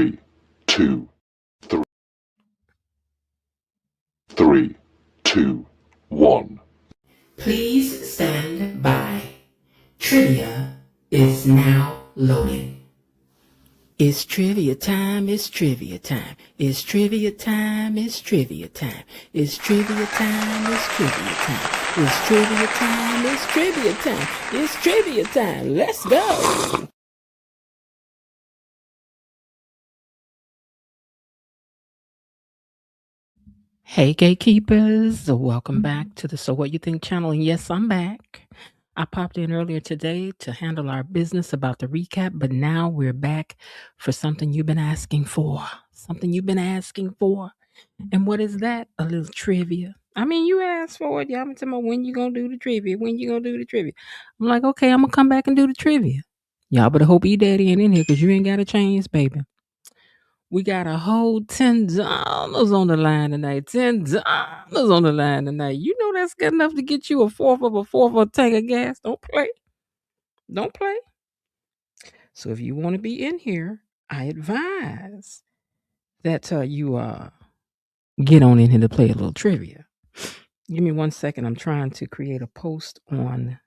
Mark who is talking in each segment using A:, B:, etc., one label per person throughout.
A: 3, 2, 3, 3, 2, 1.
B: Please stand by. Trivia is now loading. It's trivia time, it's trivia time. It's trivia time, it's trivia time. It's trivia time, it's trivia time. It's trivia time, it's trivia time. It's trivia time. Let's go. Hey, gatekeepers. Welcome back to the So What You Think channel. And yes, I'm back. I popped in earlier today to handle our business about the recap, but now we're back for something you've been asking for. Something you've been asking for. And what is that? A little trivia. I mean, you asked for it. Y'all been talking about when you gonna do the trivia. When you gonna do the trivia. I'm like, okay, I'm gonna come back and do the trivia. Y'all better hope E-Daddy ain't in here because you ain't got a chance, baby. We got a whole $10 on the line tonight. $10 on the line tonight. You know that's good enough to get you a fourth of a tank of gas. Don't play. Don't play. So if you want to be in here, I advise that you get on in here to play a little trivia. Give me 1 second. I'm trying to create a post on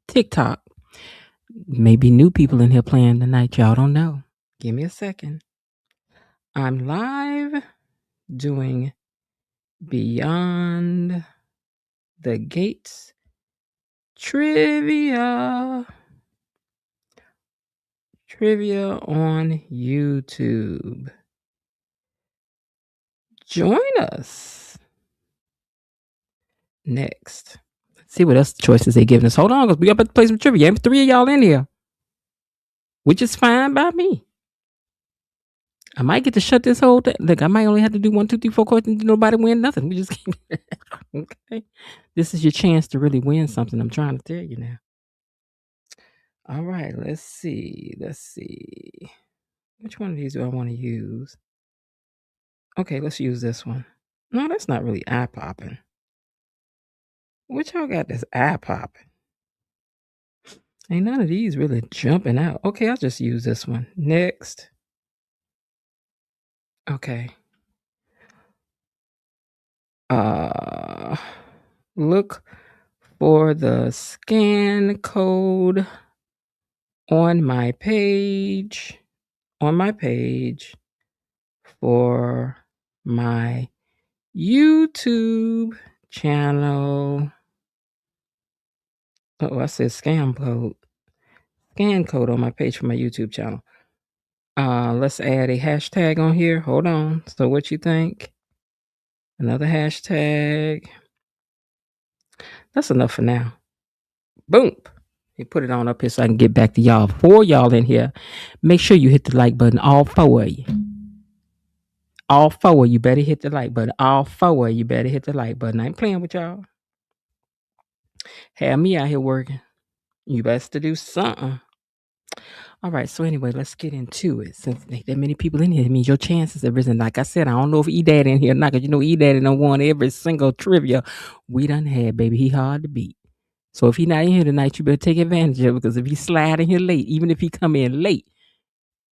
B: TikTok. Maybe new people in here playing tonight. Y'all don't know. Give me a second. I'm live doing Beyond the Gates trivia on YouTube. Join us. Next. Let's see what else choices they giving us. Hold on, because we got to play some trivia. 3 of y'all in here, which is fine by me. I might get to shut this whole thing. Look, I might only have to do 1, 2, 3, 4 questions. Nobody win nothing. We just okay. This is your chance to really win something. I'm trying to tell you now. All right, let's see. Which one of these do I want to use? Okay, let's use this one. No, that's not really eye popping. What y'all got that's eye popping? Ain't none of these really jumping out. Okay, I'll just use this one. Next. Okay. Look for the scan code on my page. For my YouTube channel. Oh, I said scan code. Scan code on my page for my YouTube channel. Let's add a hashtag on here. Hold on. So what you think? Another hashtag. That's enough for now. Boom. You put it on up here so I can get back to y'all. 4 y'all in here. Make sure you hit the like button. All 4 of you. All 4 of you better hit the like button. All 4 of you better hit the like button. I ain't playing with y'all. Have me out here working. You best to do something. All right, so anyway, let's get into it. Since there that many people in here, it means your chances have risen. Like I said, I don't know if E-Daddy in here or not, because you know E-Daddy done won every single trivia we done had, baby. He hard to beat. So if he not in here tonight, you better take advantage of it, because if he slide in here late, even if he come in late,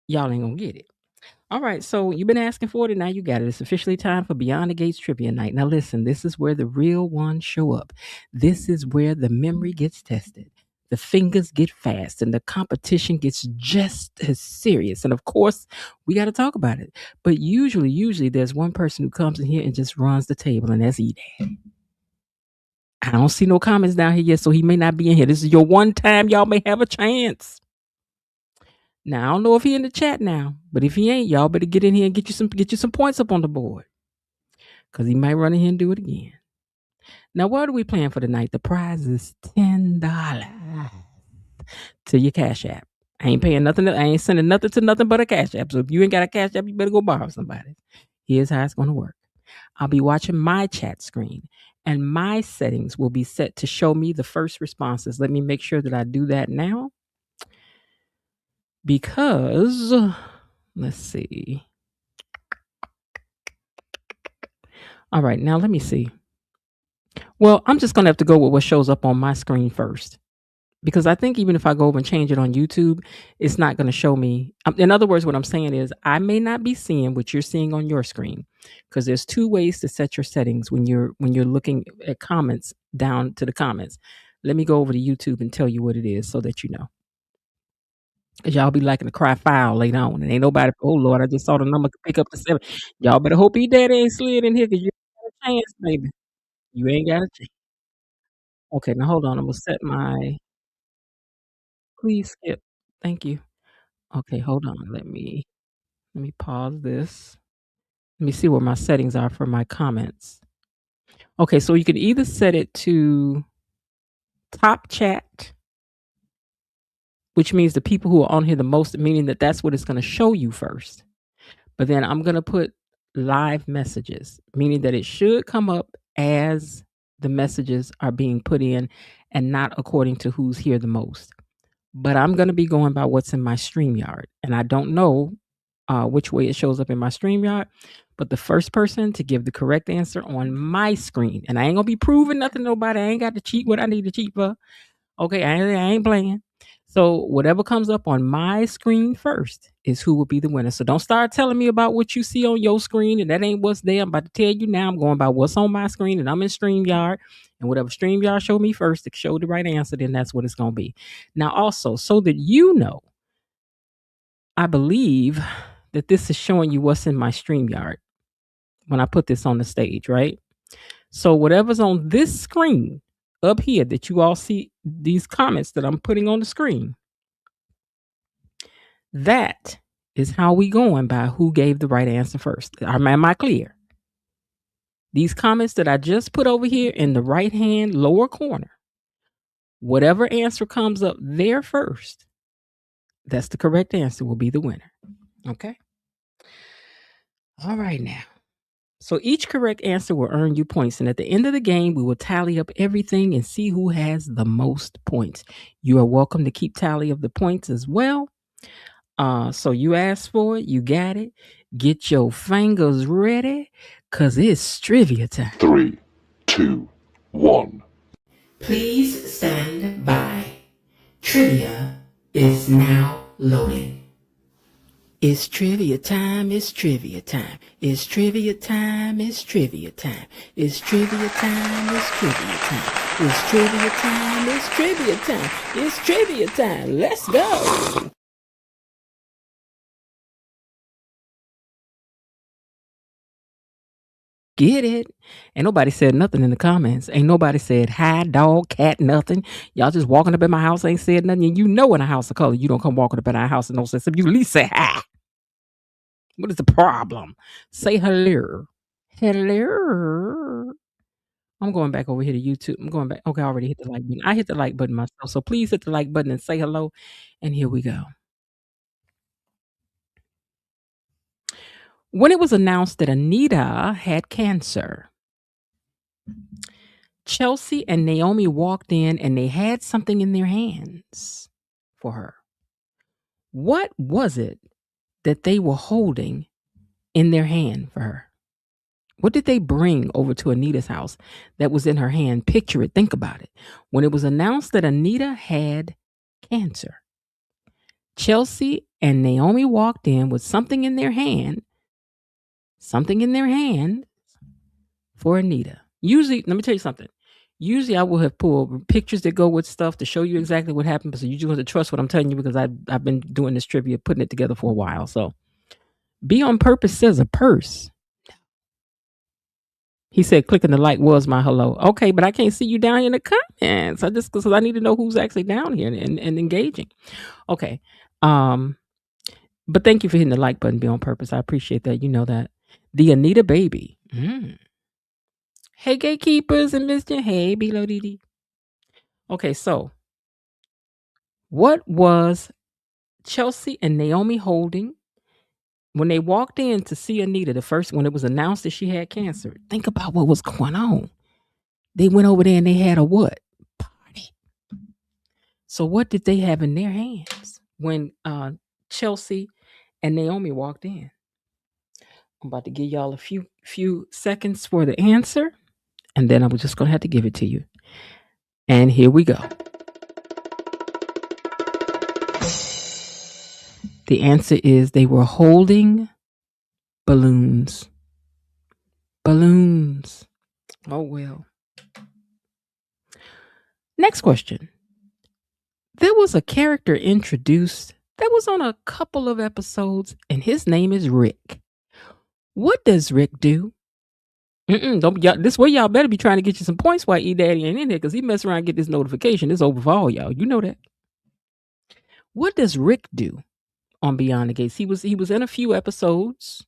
B: y'all ain't gonna get it. All right, so you've been asking for it, and now you got it. It's officially time for Beyond the Gates Trivia Night. Now listen, this is where the real ones show up. This is where the memory gets tested. The fingers get fast and the competition gets just as serious. And of course, we got to talk about it. But usually there's one person who comes in here and just runs the table, and that's E-Dad. I don't see no comments down here yet, so he may not be in here. This is your one time y'all may have a chance. Now, I don't know if he in the chat now, but if he ain't, y'all better get in here and get you some points up on the board, because he might run in here and do it again. Now, what are we playing for tonight? The prize is $10 to your Cash App. I ain't paying nothing. I ain't sending nothing to nothing but a Cash App. So if you ain't got a Cash App, you better go borrow somebody. Here's how it's going to work. I'll be watching my chat screen, and my settings will be set to show me the first responses. Let me make sure that I do that now, because let's see. All right, now let me see. Well, I'm just going to have to go with what shows up on my screen first. because I think even if I go over and change it on YouTube, it's not going to show me. In other words, what I'm saying is I may not be seeing what you're seeing on your screen, because there's two ways to set your settings when you're looking at comments down to the comments. Let me go over to YouTube and tell you what it is so that you know. Cause y'all be liking to cry foul later on, and ain't nobody. Oh Lord, I just saw the number pick up the 7. Y'all better hope he daddy ain't slid in here, cause you ain't got a chance, baby. You ain't got a chance. Okay, now hold on. I'm gonna set my. Please skip. Thank you. Okay, hold on. Let me pause this. Let me see where my settings are for my comments. Okay, so you can either set it to top chat, which means the people who are on here the most, meaning that that's what it's going to show you first. But then I'm going to put live messages, meaning that it should come up as the messages are being put in and not according to who's here the most. But I'm going to be going by what's in my StreamYard. And I don't know which way it shows up in my StreamYard, but the first person to give the correct answer on my screen, and I ain't going to be proving nothing to nobody. I ain't got to cheat what I need to cheat for. Okay, I ain't playing. So whatever comes up on my screen first is who will be the winner. So don't start telling me about what you see on your screen, and that ain't what's there. I'm about to tell you now. I'm going by what's on my screen, and I'm in StreamYard. And whatever StreamYard show me first to show the right answer, then that's what it's going to be. Now, also, so that you know, I believe that this is showing you what's in my StreamYard when I put this on the stage, right? So whatever's on this screen up here that you all see, these comments that I'm putting on the screen, that is how we going by who gave the right answer first. Am I clear? These comments that I just put over here in the right hand lower corner, whatever answer comes up there first, that's the correct answer, will be the winner. Okay? All right now. So each correct answer will earn you points. And at the end of the game, we will tally up everything and see who has the most points. You are welcome to keep tally of the points as well. So you asked for it, you got it. Get your fingers ready, cause it's trivia time.
A: 3, 2, 1.
B: Please stand by. Trivia is now loading. It's trivia time, it's trivia time. It's trivia time, it's trivia time. It's trivia time, it's trivia time. It's trivia time, it's trivia time. It's trivia time. Let's go. Get it? Ain't nobody said nothing in the comments. Ain't nobody said hi, dog, cat, nothing. Y'all just walking up in my house, ain't said nothing. And you know in a house of color, you don't come walking up in our house and don't say something. You at least say hi. What is the problem? Say hello. Hello. I'm going back over here to YouTube. I'm going back. Okay, I already hit the like button. I hit the like button myself. So please hit the like button and say hello. And here we go. When it was announced that Anita had cancer, Chelsea and Naomi walked in and they had something in their hands for her. What was it that they were holding in their hand for her? What did they bring over to Anita's house that was in her hand? Picture it. Think about it. When it was announced that Anita had cancer, Chelsea and Naomi walked in with something in their hand for Anita. Usually, let me tell you something. Usually, I will have pulled pictures that go with stuff to show you exactly what happened. So you just have to trust what I'm telling you because I've been doing this trivia, putting it together for a while. So, Be On Purpose says a purse. He said, clicking the like was my hello. Okay, but I can't see you down in the comments. Because I need to know who's actually down here and engaging. Okay. But thank you for hitting the like button, Be On Purpose. I appreciate that. You know that. The Anita baby. Hey, gatekeepers and Mr. Hey, Below Dee. Okay, so what was Chelsea and Naomi holding when they walked in to see Anita when it was announced that she had cancer? Think about what was going on. They went over there and they had a what? Party. So what did they have in their hands when Chelsea and Naomi walked in? I'm about to give y'all a few seconds for the answer, and then I'm just going to have to give it to you. And here we go. The answer is they were holding balloons. Balloons. Oh, well. Next question. There was a character introduced that was on a couple of episodes, and his name is Rick. What does Rick do? This way y'all better be trying to get you some points while E Daddy ain't in here, because he mess around and get this notification. It's over for all y'all. You know that. What does Rick do on Beyond the Gates? He was in a few episodes,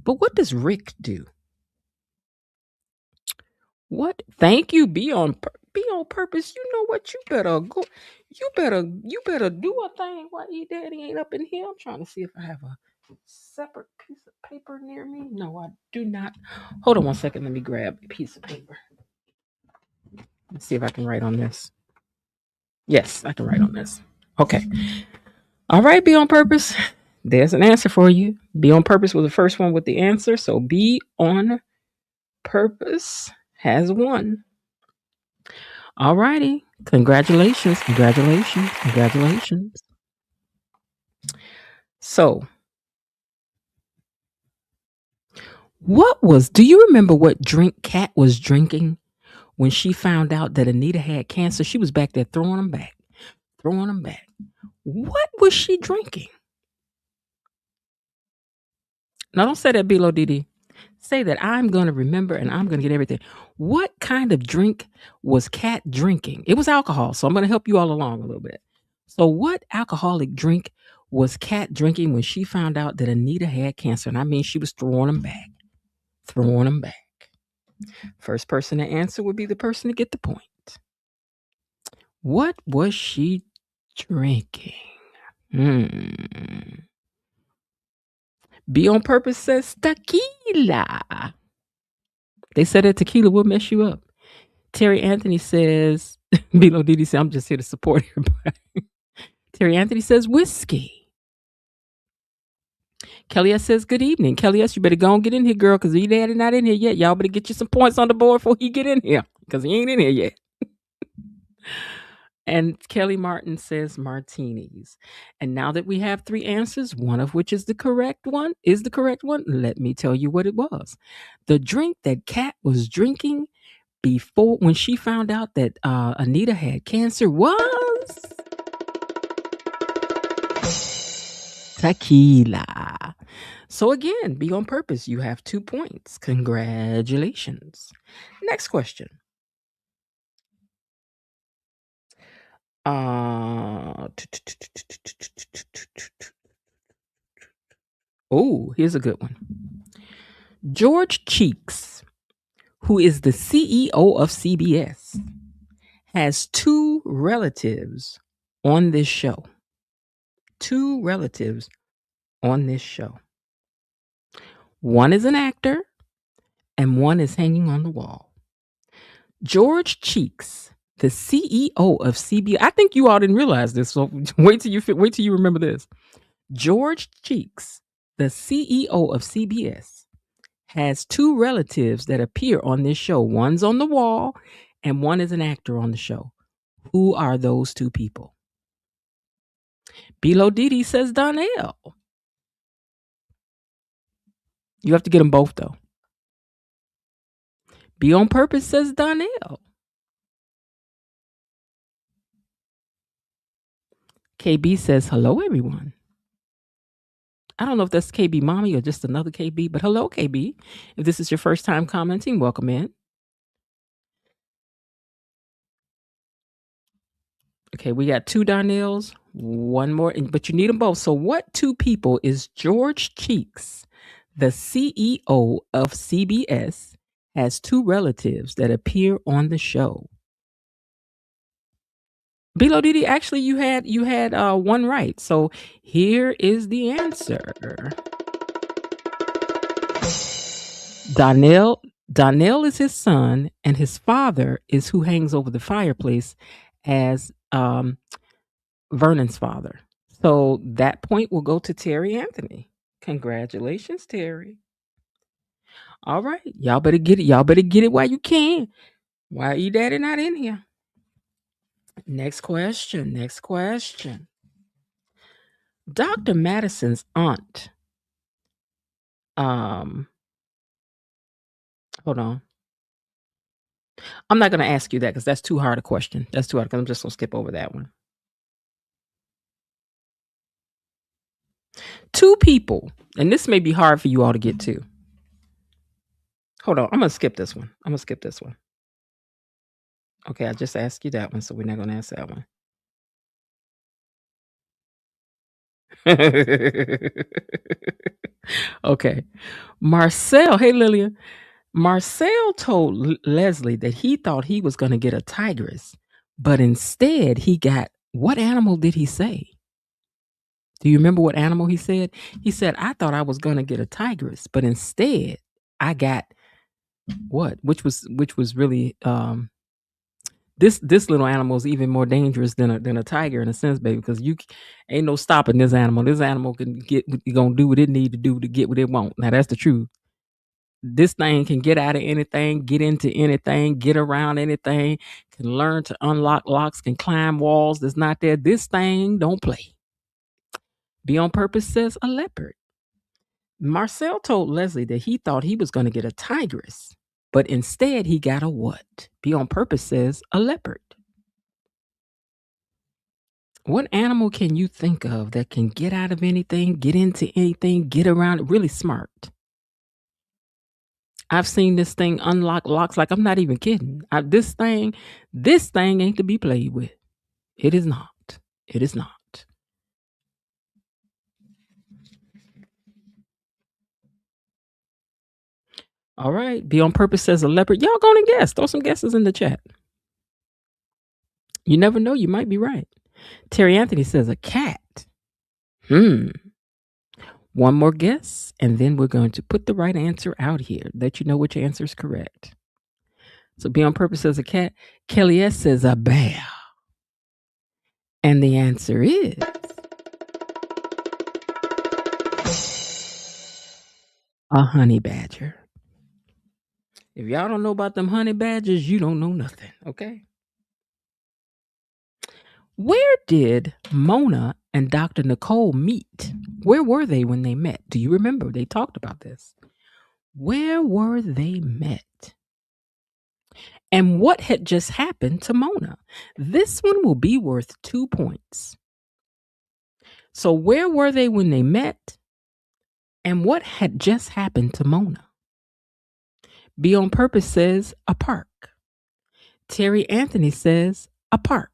B: but what does Rick do? What? Thank you. Be on purpose. You know what? You better go. You better do a thing while E Daddy ain't up in here. I'm trying to see if I have a separate piece of paper near me. No, I do not. Hold on one second. Let me grab a piece of paper. Let's see if I can write on this. Yes, I can write on this. Okay. All right, Be on Purpose. There's an answer for you. Be on Purpose was the first one with the answer. So Be on Purpose has won. All righty. Congratulations. So, do you remember what drink Kat was drinking when she found out that Anita had cancer? She was back there throwing them back. What was she drinking? Now, don't say that, Bilo Didi. Say that I'm going to remember and I'm going to get everything. What kind of drink was Kat drinking? It was alcohol, so I'm going to help you all along a little bit. So what alcoholic drink was Kat drinking when she found out that Anita had cancer? And I mean, she was throwing them back. First person to answer would be the person to get the point. What was she drinking? Be on Purpose says tequila. They said that tequila will mess you up. Terry Anthony says, Bilo Didi said, I'm just here to support everybody. Terry Anthony says whiskey. Kelly S says, good evening. Kelly S, you better go and get in here, girl, because E-Daddy not in here yet. Y'all better get you some points on the board before he get in here, because he ain't in here yet. And Kelly Martin says martinis. And now that we have 3 answers, one of which is the correct one, let me tell you what it was. The drink that Kat was drinking before, when she found out that Anita had cancer, was tequila. So again, Be on Purpose. You have 2 points. Congratulations. Next question. Here's a good one. George Cheeks, who is the CEO of CBS, has 2 relatives on this show. 2 relatives on this show. One is an actor and one is hanging on the wall. George Cheeks, the CEO of CBS. I think you all didn't realize this, so wait till you remember this. George Cheeks, the CEO of CBS, has 2 relatives that appear on this show. One's on the wall and one is an actor on the show. Who are those 2 people? Bilo Didi says Donnell. You have to get them both, though. Be on Purpose says Donnell. KB says, hello, everyone. I don't know if that's KB Mommy or just another KB, but hello, KB. If this is your first time commenting, welcome in. Okay, we got 2 Darnells, one more, but you need them both. So what 2 people is George Cheeks, the CEO of CBS, has 2 relatives that appear on the show? Bilo Didi, actually, you had one right. So here is the answer. Donnell is his son, and his father is who hangs over the fireplace as Vernon's father. So that point will go to Terry Anthony. Congratulations, Terry. All right. Y'all better get it while you can. Why E Daddy not in here? Next question. Dr. Madison's aunt, hold on. I'm not going to ask you that because that's too hard a question. That's too hard. I'm just going to skip over that one. 2 people, and this may be hard for you all to get to. Hold on. I'm going to skip this one. Okay, I just asked you that one, so we're not going to ask that one. Okay. Marcel, hey Lillian. Marcel told Leslie that he thought he was going to get a tigress, but instead he got, what animal did he say? Do you remember what animal he said? He said, I thought I was going to get a tigress, but instead I got what? Which was really this little animal is even more dangerous than a tiger in a sense, baby, because ain't no stopping this animal. This animal gonna do what it need to do to get what it want. Now that's the truth. This thing can get out of anything, get into anything, get around anything, can learn to unlock locks, can climb walls that's not there. This thing don't play. Be on purpose, says a leopard. Marcel told Leslie that he thought he was going to get a tigress, but instead he got a what? Be on purpose, says a leopard. What animal can you think of that can get out of anything, get into anything, get around? Really smart. I've seen this thing unlock locks like I'm not even kidding. This thing ain't to be played with. It is not. It is not. All right. Be on purpose, says a leopard. Y'all going to guess. Throw some guesses in the chat. You never know. You might be right. Terry Anthony says a cat. One more guess, and then we're going to put the right answer out here. Let you know which answer is correct. So be on purpose says a cat. Kelly S says a bear. And the answer is a honey badger. If y'all don't know about them honey badgers, you don't know nothing, okay? Where did Mona and Dr. Nicole meet? Where were they when they met? Do you remember? They talked about this. Where were they met? And what had just happened to Mona? This one will be worth 2 points. So where were they when they met? And what had just happened to Mona? Be on purpose says a park. Terry Anthony says a park.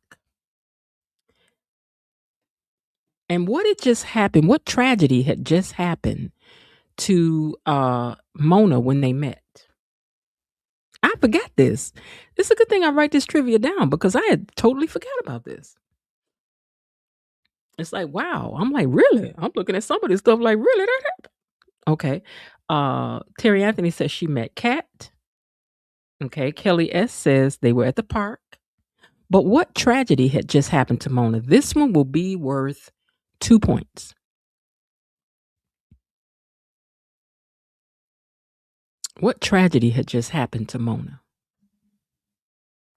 B: And what had just happened? What tragedy had just happened to Mona when they met? I forgot this. It's a good thing I write this trivia down because I had totally forgot about this. It's like, wow. I'm like, really? I'm looking at some of this stuff like, really? That happened? Okay. Terry Anthony says she met Kat. Okay. Kelly S says they were at the park. But what tragedy had just happened to Mona? This one will be worth 2 points. What tragedy had just happened to Mona?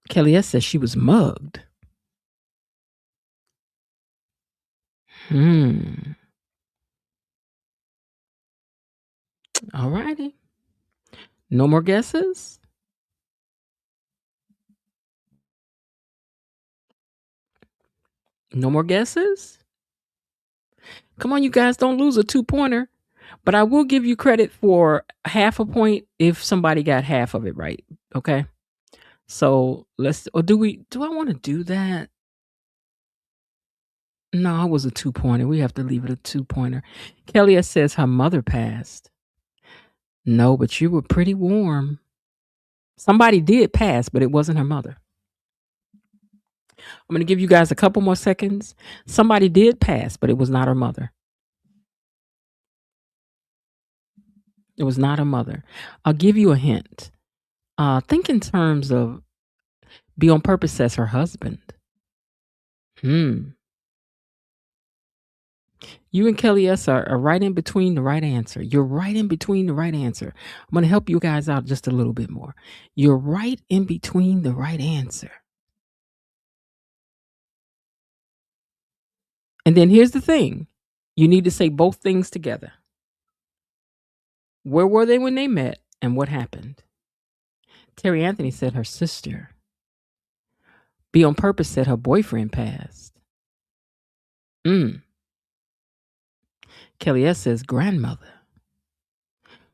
B: Kelly S says she was mugged. All righty. No more guesses? No more guesses? Come on, you guys, don't lose a 2-pointer. But I will give you credit for half a point if somebody got half of it right. Okay. So do I want to do that? No, it was a 2-pointer. We have to leave it a 2-pointer. Kelly says her mother passed. No, but you were pretty warm. Somebody did pass, but it wasn't her mother. I'm going to give you guys a couple more seconds. Somebody did pass, but it was not her mother. It was not her mother. I'll give you a hint. Think in terms of be on purpose says her husband. You and Kelly S are right in between the right answer. You're right in between the right answer. I'm going to help you guys out just a little bit more. You're right in between the right answer. And then here's the thing. You need to say both things together. Where were they when they met and what happened? Terry Anthony said her sister. Be on Purpose said her boyfriend passed. Kelly S says grandmother.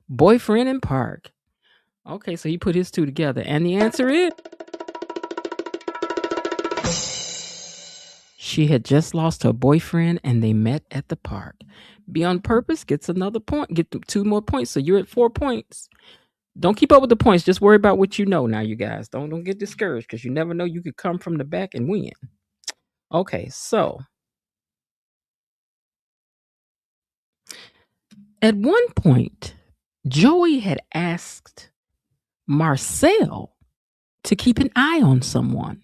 B: Boyfriend in park. Okay, so he put his two together. And the answer is she had just lost her boyfriend and they met at the park. Be on Purpose gets another point, get 2 more points. So you're at 4 points. Don't keep up with the points. Just worry about what you know now, you guys. Don't get discouraged because you never know. You could come from the back and win. Okay, so at one point, Joey had asked Marcel to keep an eye on someone.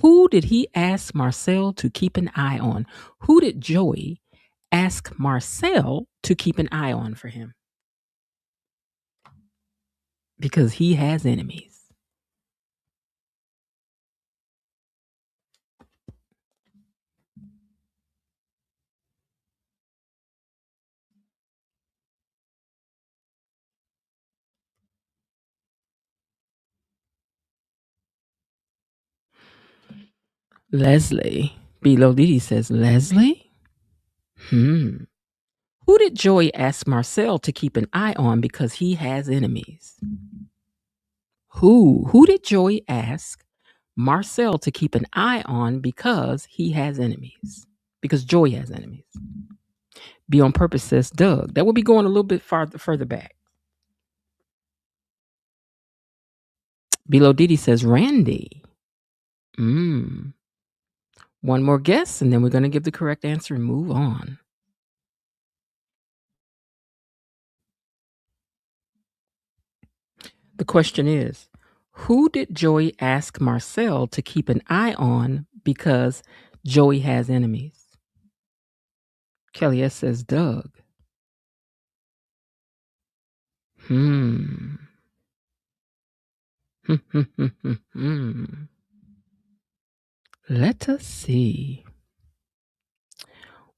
B: Who did he ask Marcel to keep an eye on? Who did Joey ask Marcel to keep an eye on for him? Because he has enemies. Leslie. Below Didi says, Leslie? Who did Joey ask Marcel to keep an eye on because he has enemies? Who did Joey ask Marcel to keep an eye on because he has enemies? Because Joey has enemies. Be on Purpose says Doug. That would be going a little bit further back. Below Didi says Randy. One more guess, and then we're going to give the correct answer and move on. The question is, who did Joey ask Marcel to keep an eye on because Joey has enemies? Kelly S says Doug. Let us see.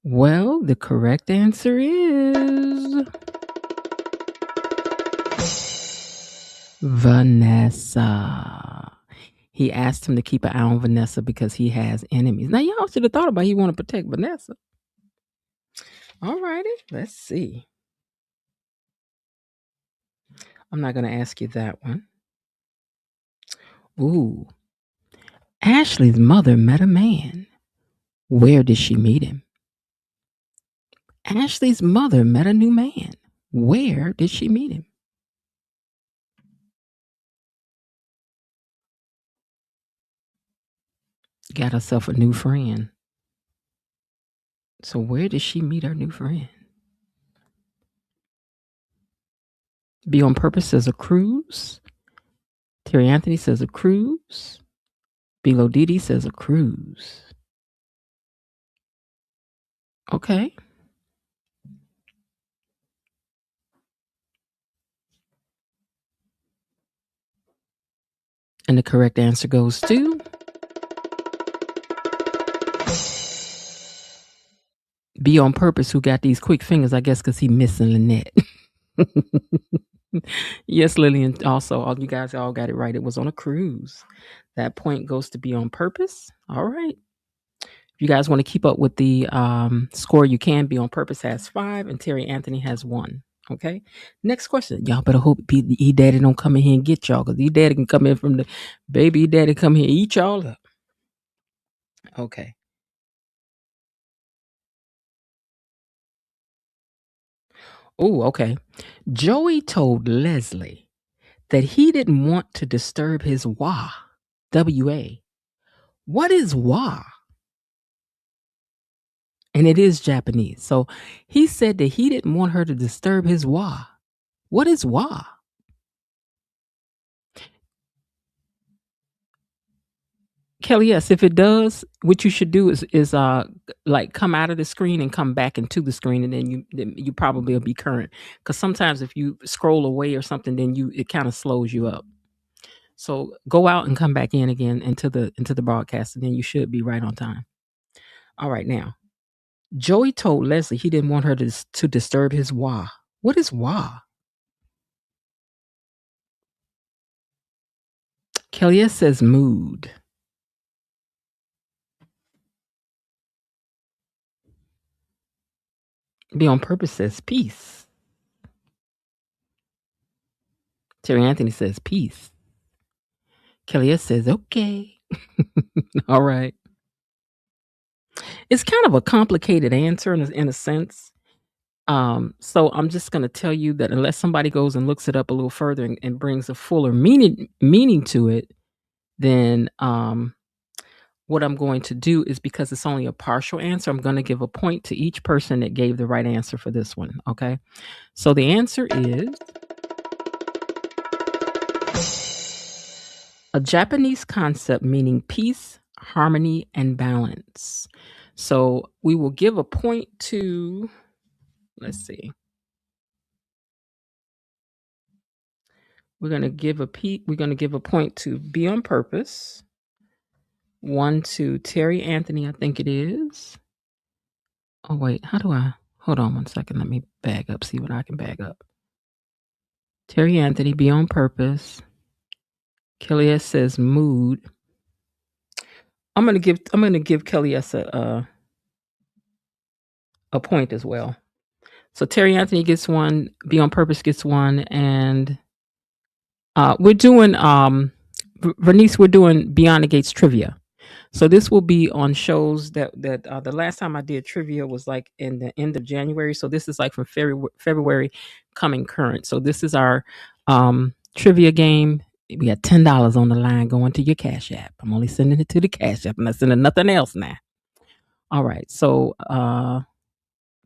B: Well, the correct answer is Vanessa. He asked him to keep an eye on Vanessa because he has enemies. Now, y'all should have thought about he want to protect Vanessa. All righty, let's see. I'm not going to ask you that one. Ooh. Ashley's mother met a man. Where did she meet him? Ashley's mother met a new man. Where did she meet him? Got herself a new friend. So where did she meet her new friend? Be on Purpose says a cruise. Terry Anthony says a cruise. Below Didi says a cruise. Okay. And the correct answer goes to Be on Purpose, who got these quick fingers, I guess, because he missing Lynette. Yes, Lillian, also, all you guys all got it right. It was on a cruise. That point goes to Be on Purpose. All right. If you guys want to keep up with the score, you can. Be on Purpose has 5 and Terry Anthony has 1. Okay. Next question. Y'all better hope E-Daddy don't come in here and get y'all, because E-Daddy can come in from the baby. E-Daddy come here and eat y'all up. Okay. Oh, okay. Joey told Leslie that he didn't want to disturb his wa. W-A. What is wa? And it is Japanese. So he said that he didn't want her to disturb his wa. What is wa? Kelly, yes, if it does, what you should do is like come out of the screen and come back into the screen, and then you probably will be current. Because sometimes if you scroll away or something, then it kind of slows you up. So go out and come back in again into the broadcast, and then you should be right on time. All right, now Joey told Leslie he didn't want her to disturb his wah. What is wah? Kelly says mood. Be on purpose says peace. Terry Anthony says peace. Kelly says okay. All right. It's kind of a complicated answer in a sense. So I'm just going to tell you that unless somebody goes and looks it up a little further and brings a fuller meaning to it, then what I'm going to do is, because it's only a partial answer, I'm going to give a point to each person that gave the right answer for this one. Okay. So the answer is a Japanese concept meaning peace, harmony, and balance. So we will give a point to, let's see. We're going to give a point to Be on Purpose. One to Terry Anthony, I think it is. Oh wait, how do I hold on one second? Let me bag up, see what I can bag up. Terry Anthony, Be on Purpose. Kelly says mood. I'm gonna give Kelly a point as well. So Terry Anthony gets one, Be on Purpose gets one, and we're doing Vernice, we're doing Beyond the Gates trivia. So this will be on shows that the last time I did trivia was like in the end of January. So this is like from February coming current. So this is our trivia game. We got $10 on the line going to your Cash App. I'm only sending it to the Cash App. I'm not sending nothing else now. All right. So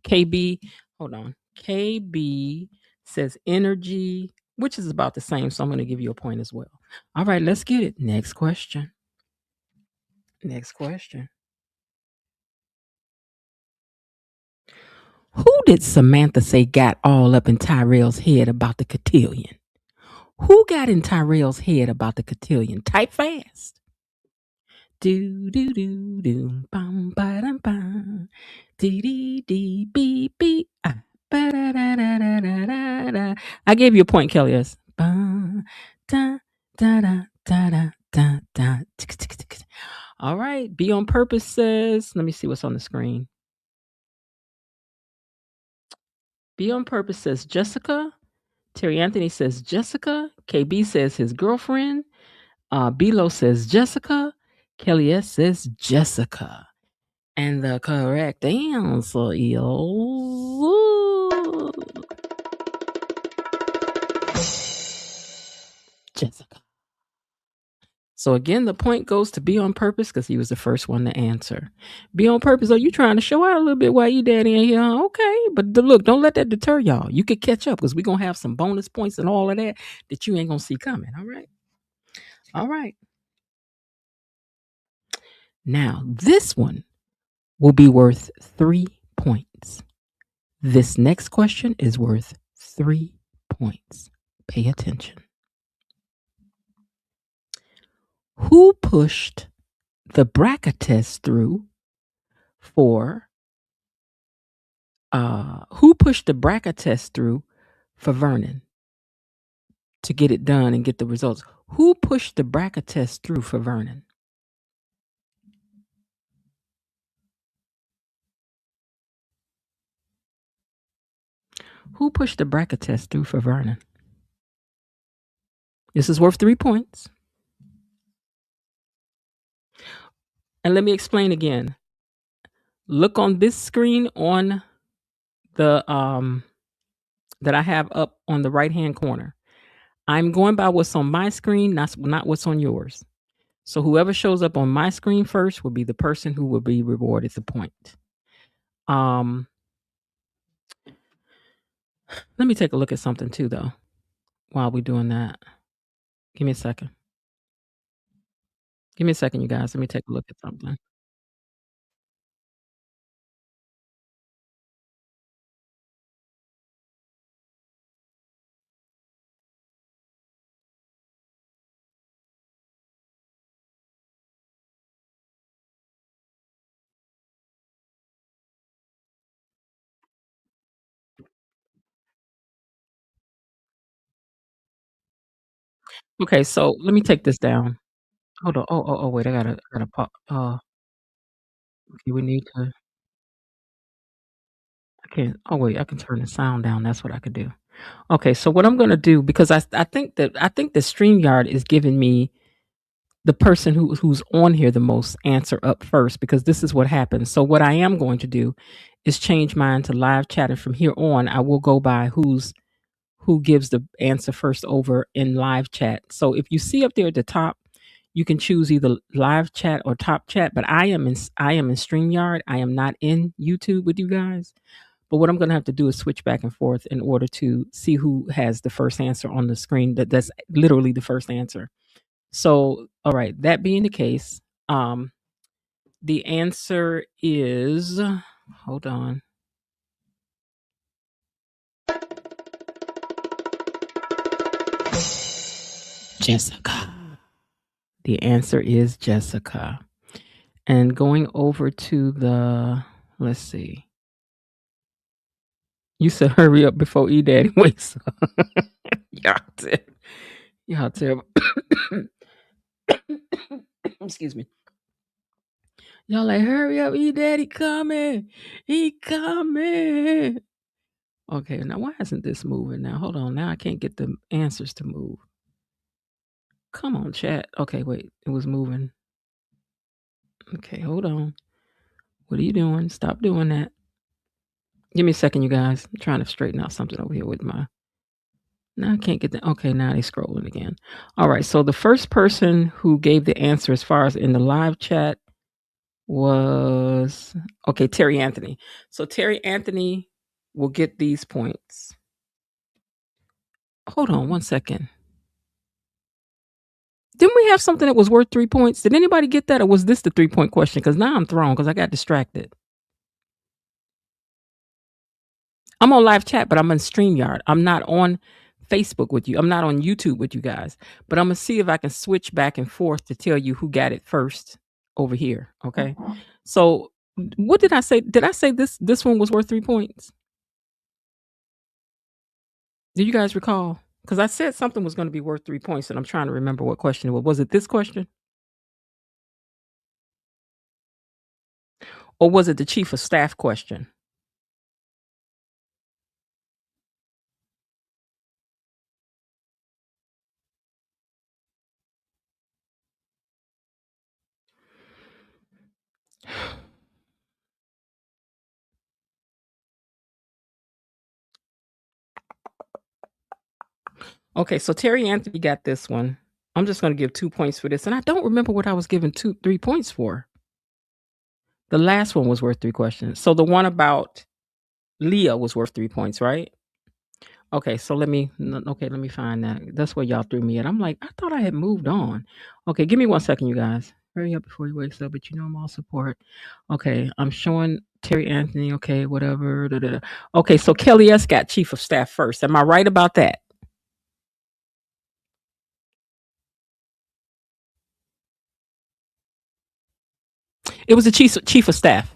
B: KB, hold on. KB says energy, which is about the same. So I'm going to give you a point as well. All right, let's get it. Next question. Who did Samantha say got all up in Tyrell's head about the cotillion? Who got in Tyrell's head about the cotillion? Type fast. Do do do do bum ba dum bum. Dee dee dee beep beep. Ba da da da da da da da. I gave you a point, Kelly. Yes. Ba da da da da da da da. All right. Be on Purpose says. Let me see what's on the screen. Be on Purpose says Jessica. Terry Anthony says Jessica. KB says his girlfriend. Bilo says Jessica. Kelly S says Jessica. And the correct answer is Jessica. So again, the point goes to Be on Purpose because he was the first one to answer. Be on Purpose. Are you trying to show out a little bit while you daddy in here? Okay. But look, don't let that deter y'all. You could catch up because we're going to have some bonus points and all of that you ain't going to see coming. All right. All right. Now, this one will be worth 3 points. This next question is worth 3 points. Pay attention. Who pushed the BRCA test through for Vernon to get it done and get the results? Who pushed the BRCA test through for Vernon? Who pushed the BRCA test through for Vernon? This is worth 3 points. And let me explain again. Look on this screen on the that I have up on the right-hand corner. I'm going by what's on my screen, not what's on yours. So whoever shows up on my screen first will be the person who will be rewarded the point. Let me take a look at something too, though, while we're doing that. Give me a second. Give me a second, you guys. Let me take a look at something. Okay, so let me take this down. Hold on. Oh, wait, I gotta pause. Okay, we need to. I can't. Oh, wait, I can turn the sound down. That's what I could do. Okay, so what I'm gonna do because I think that StreamYard is giving me the person who's on here the most answer up first because this is what happens. So what I am going to do is change mine to live chat, and from here on, I will go by who gives the answer first over in live chat. So if you see up there at the top, you can choose either live chat or top chat. But I am in StreamYard. I am not in YouTube with you guys. But what I'm going to have to do is switch back and forth in order to see who has the first answer on the screen. That's literally the first answer. So, all right. That being the case, the answer is. Hold on. Jessica. The answer is Jessica. And going over to the, let's see. You said hurry up before E Daddy wakes up. Y'all ter- y'all terrible. Excuse me. Y'all like hurry up, E Daddy coming. He coming. Okay, now why isn't this moving now? Hold on. Now I can't get the answers to move. Come on, chat. Okay, wait. It was moving. Okay, hold on. What are you doing? Stop doing that. Give me a second, you guys. I'm trying to straighten out something over here with my. Now I can't get the. Okay, now they scrolling again. All right. So the first person who gave the answer as far as in the live chat was okay, Terry Anthony. So Terry Anthony will get these points. Hold on one second. Didn't we have something that was worth 3 points? Did anybody get that, or was this the 3 point question? Because now I'm thrown because I got distracted. I'm on live chat, but I'm on StreamYard. I'm not on Facebook with you. I'm not on YouTube with you guys. But I'm gonna see if I can switch back and forth to tell you who got it first over here. Okay. So what did I say? Did I say this one was worth 3 points? Do you guys recall? Because I said something was going to be worth 3 points, and I'm trying to remember what question it was. Was it this question? Or was it the chief of staff question? Okay, so Terry Anthony got this one. I'm just going to give 2 points for this. And I don't remember what I was giving 3 points for. The last one was worth 3 questions. So the one about Leah was worth 3 points, right? Okay, so let me find that. That's where y'all threw me at. I'm like, I thought I had moved on. Okay, give me 1 second, you guys. Hurry up before he wakes up, but you know I'm all support. Okay, I'm showing Terry Anthony. Okay, whatever. Da, da, da. Okay, so Kelly S got chief of staff first. Am I right about that? It was the chief of staff.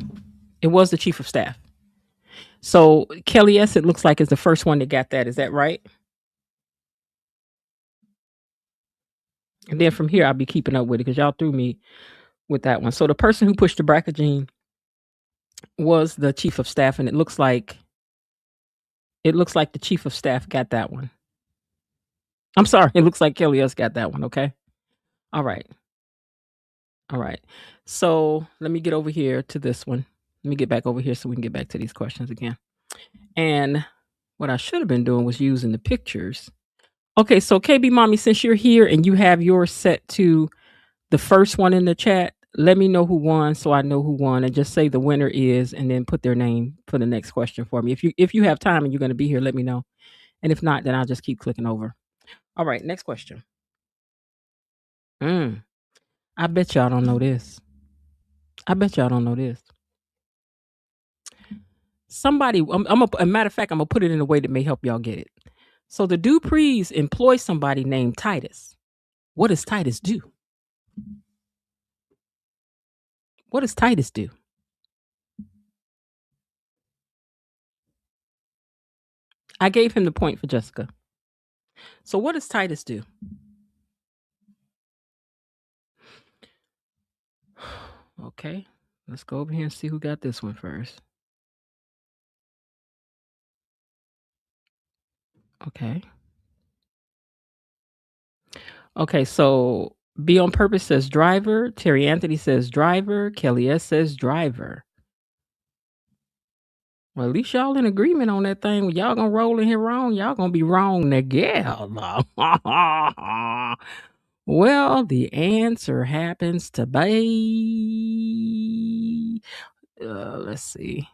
B: It was the chief of staff. So Kelly S, it looks like is the first one that got that. Is that right? And then from here, I'll be keeping up with it because y'all threw me with that one. So the person who pushed the bracketine was the chief of staff, and it looks like the chief of staff got that one. I'm sorry, it looks like Kelly S got that one. Okay, all right, all right. So let me get over here to this one. Let me get back over here so we can get back to these questions again. And what I should have been doing was using the pictures. Okay, so KB Mommy, since you're here and you have yours set to the first one in the chat, let me know who won so I know who won and just say the winner is and then put their name for the next question for me. If you have time and you're going to be here, let me know. And if not, then I'll just keep clicking over. All right, next question. I bet y'all don't know this. I bet y'all don't know this. Somebody, a matter of fact, I'm gonna put it in a way that may help y'all get it. So the Duprees employ somebody named Titus. What does Titus do? What does Titus do? I gave him the point for Jessica. So what does Titus do? Okay, let's go over here and see who got this one first. Okay. Okay, so B on Purpose says driver. Terry Anthony says driver. Kelly S says driver. Well, at least y'all in agreement on that thing. When y'all gonna roll in here wrong, y'all gonna be wrong together. Well, the answer happens to be. Let's see.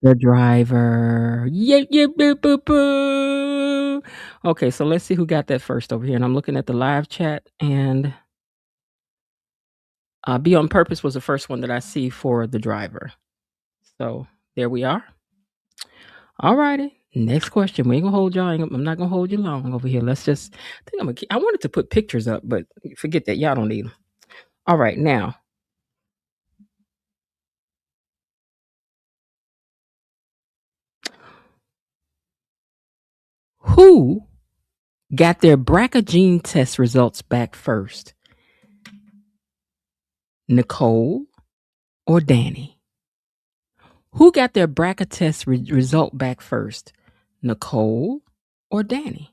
B: The driver. Yeah, yeah, boo, boo, boo. Okay, so let's see who got that first over here. And I'm looking at the live chat, and Be on Purpose was the first one that I see for the driver. So there we are. All righty. Next question. We ain't gonna hold y'all. I'm not gonna hold you long over here. Let's just. I wanted to put pictures up, but forget that. Y'all don't need them. All right, now. Who got their BRCA gene test results back first? Nicole or Danny? Who got their BRCA test result back first? Nicole or Danny?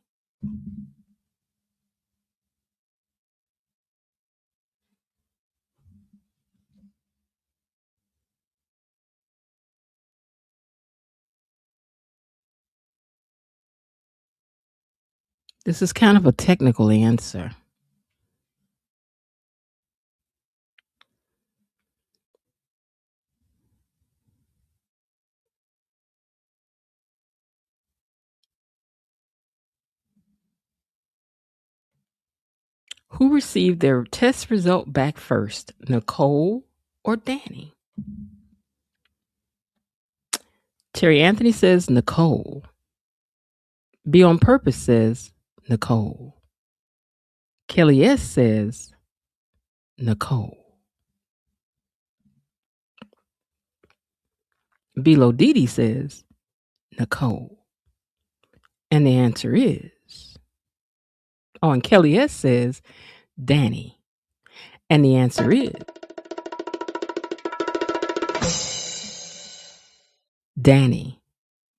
B: This is kind of a technical answer. Who received their test result back first? Nicole or Danny? Terry Anthony says Nicole. Be on Purpose says Nicole. Kelly S says Nicole. Bilo Didi says Nicole. And the answer is. Oh, and Kelly S says Danny. And the answer is Danny.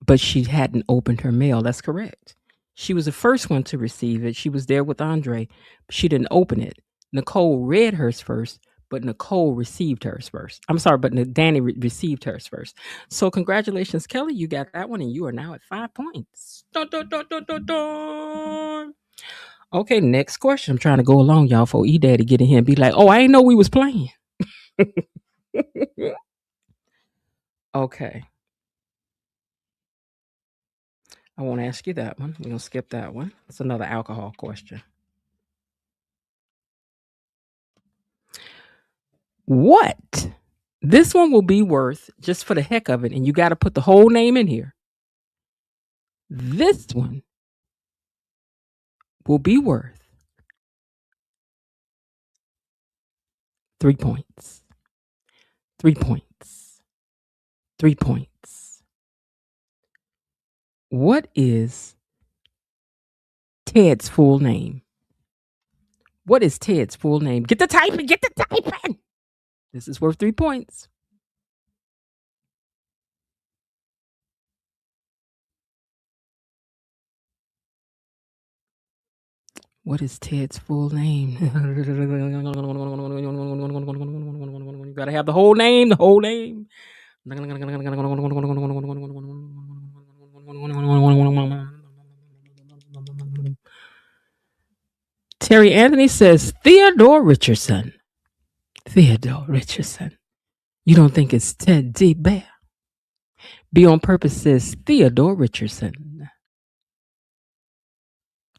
B: But she hadn't opened her mail. That's correct. She was the first one to receive it. She was there with Andre. But she didn't open it. Nicole read hers first, but Nicole received hers first. I'm sorry, but Danny received hers first. So congratulations, Kelly. You got that one, and you are now at 5 points. Dun, dun, dun, dun, dun, dun. Okay, next question. I'm trying to go along, y'all, for E-Daddy get in here and be like, oh, I didn't know we was playing. Okay. I won't ask you that one. We're going to skip that one. It's another alcohol question. What? This one will be worth, just for the heck of it, and you got to put the whole name in here. This one will be worth 3 points. 3 points. 3 points. What is Ted's full name? What is Ted's full name? Get the typing. Get the typing. This is worth 3 points. What is Ted's full name? You gotta have the whole name, the whole name. Terry Anthony says Theodore Richardson. Theodore Richardson. You don't think it's Ted D. Bear? Be on Purpose says Theodore Richardson.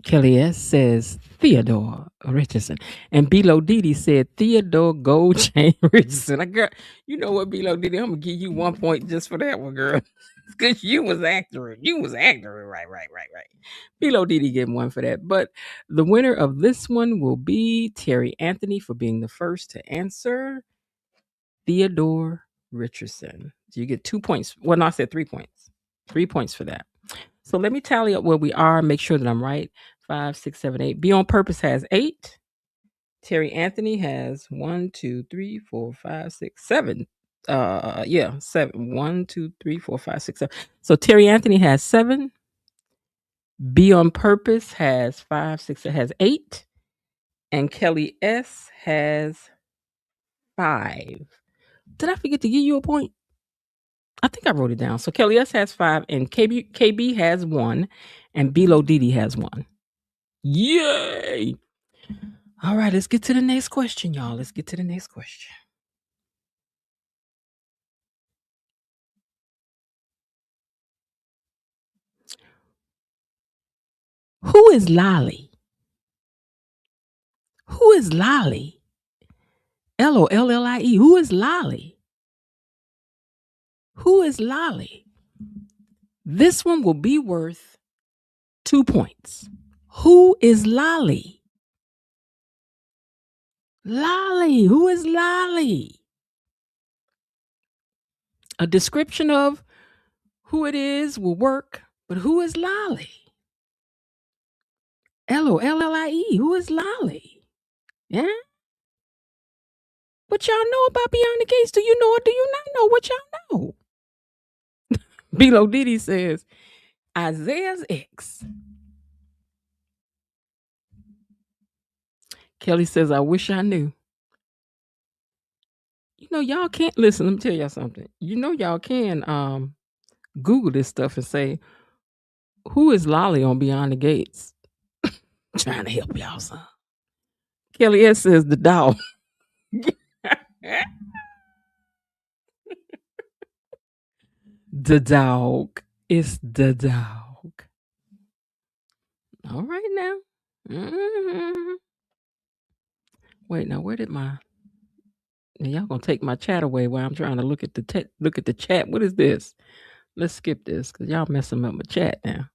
B: Kelly S says Theodore Richardson. And Bilo Didi said Theodore Goldchain Richardson. Girl, you know what, Bilo Didi? I'm going to give you 1 point just for that one, girl. Because you was accurate. You was accurate. Right. Bilo Didi getting 1 for that. But the winner of this one will be Terry Anthony for being the first to answer Theodore Richardson. So you get 2 points. Well, no, I said 3 points. 3 points for that. So let me tally up where we are, make sure that I'm right. 5, 6, 7, 8. Be on Purpose has 8. Terry Anthony has 1, 2, 3, 4, 5, 6, 7. Yeah, 7. 1, 2, 3, 4, 5, 6, 7. So Terry Anthony has 7. Be on Purpose has 5, 6, it has 8. And Kelly S has 5. Did I forget to give you a point? I think I wrote it down. So Kelly S has 5, and KB has 1, and Bilo Didi has 1. Yay! All right, let's get to the next question, y'all. Let's get to the next question. Who is Lolly? Who is Lolly? Lollie. Who is Lolly? Who is Lolly? This one will be worth 2 points. Who is Lolly? Lolly. Who is Lolly? A description of who it is will work, but who is Lolly? Lollie. Who is Lolly? Yeah? What y'all know about Beyond the Gates? Do you know or do you not know what y'all know? Bilo Diddy says, Isaiah's ex. Kelly says, I wish I knew. You know, y'all can't listen. Let me tell y'all something. You know, y'all can Google this stuff and say, who is Lolly on Beyond the Gates? Trying to help y'all, son. Kelly S says the dog. The dog. It's the dog. All right now. Mm-hmm. Wait, now where did my y'all gonna take my chat away while I'm trying to look at the chat? What is this? Let's skip this because y'all messing up my chat now.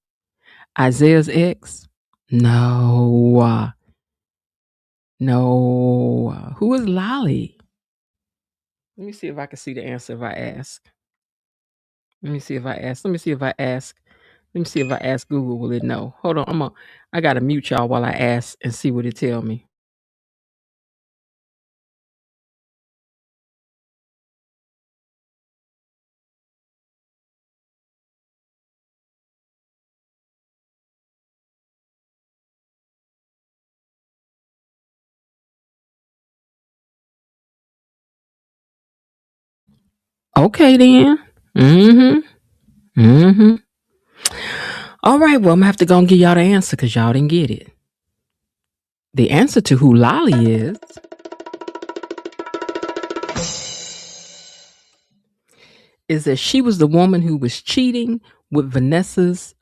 B: Isaiah's ex? No. No. Who is Lolly? Let me see if I can see the answer if I ask. Let me see if I ask. Let me see if I ask Google, will it know? Hold on. I gotta mute y'all while I ask and see what it tell me. Okay then. Mm-hmm. All right, well, I'm gonna have to go and give y'all the answer because y'all didn't get it. The answer to who Lolly is that she was the woman who was cheating with Vanessa's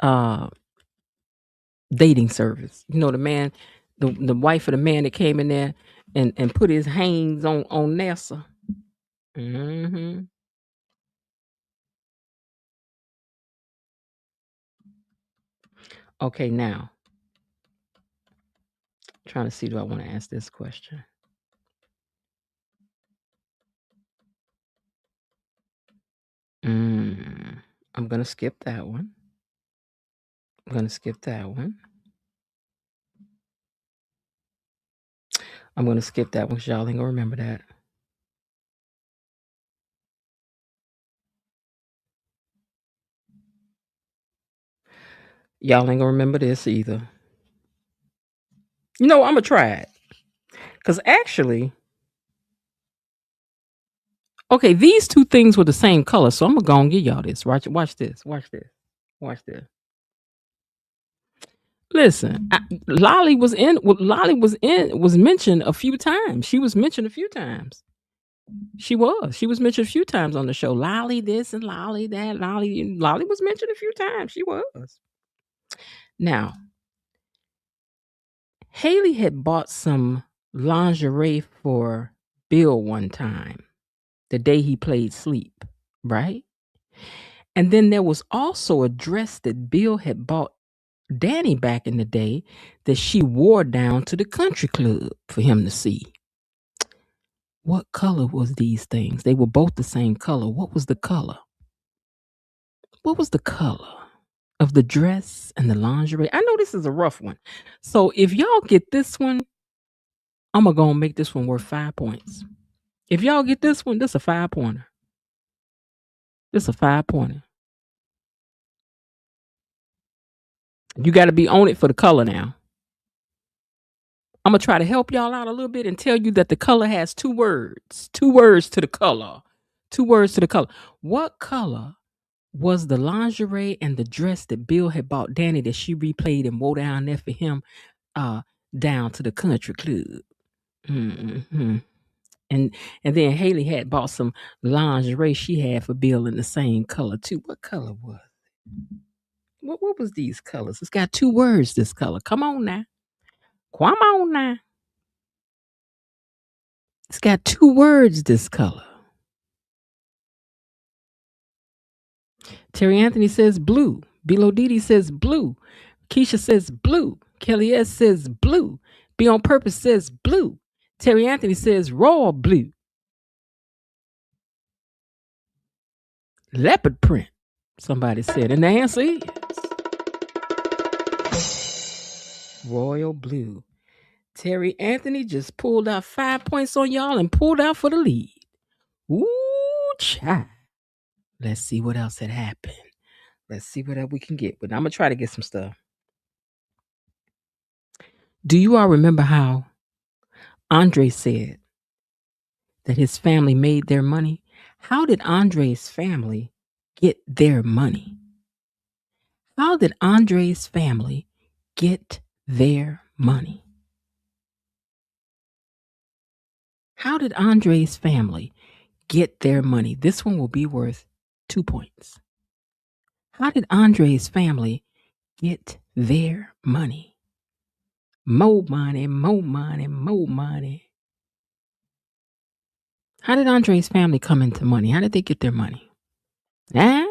B: dating service. You know, the man, the wife of the man that came in there and put his hands on Nessa. Mm-hmm. Okay, now trying to see, do I want to ask this question? I'm gonna skip that one. I'm gonna skip that one. I'm gonna skip that one because y'all ain't gonna remember that. Y'all ain't gonna remember this either. You know, I'm gonna try it. Because actually, okay, these two things were the same color, so I'm gonna go and give y'all this. Watch this. Watch this. Watch this. Listen, Lolly was mentioned a few times. She was mentioned a few times. She was mentioned a few times on the show. Lolly this and Lolly that. Lolly was mentioned a few times. She was. Now, Haley had bought some lingerie for Bill one time, the day he played sleep, right? And then there was also a dress that Bill had bought Danny back in the day that she wore down to the country club for him to see. What color was these things? They were both the same color. What was the color? What was the color? of the dress and the lingerie. I know this is a rough one. So if y'all get this one, I'm going to make this one worth 5 points. If y'all get this one, this a 5-pointer. This a 5-pointer. You got to be on it for the color now. I'm going to try to help y'all out a little bit and tell you that the color has 2 words. 2 words to the color. 2 words to the color. What color was the lingerie and the dress that Bill had bought Danny that she replayed and wore down there for him down to the country club? Mm-hmm. And then Haley had bought some lingerie she had for Bill in the same color too. What color was it? What was these colors? It's got 2 words, this color. Come on now. Come on now. It's got 2 words, this color. Terry Anthony says blue. Bilo Didi says blue. Keisha says blue. Kelly S says blue. Be on Purpose says blue. Terry Anthony says royal blue. Leopard print, somebody said. And the answer is royal blue. Terry Anthony just pulled out 5 points on y'all and pulled out for the lead. Ooh, child. Let's see what else had happened. Let's see what else we can get. But I'm going to try to get some stuff. Do you all remember how Andre said that his family made their money? How did Andre's family get their money? How did Andre's family get their money? How did Andre's family get their money? This one will be worth 2 points. How did Andre's family get their money? More money, more money, more money. How did Andre's family come into money? How did they get their money? Yeah?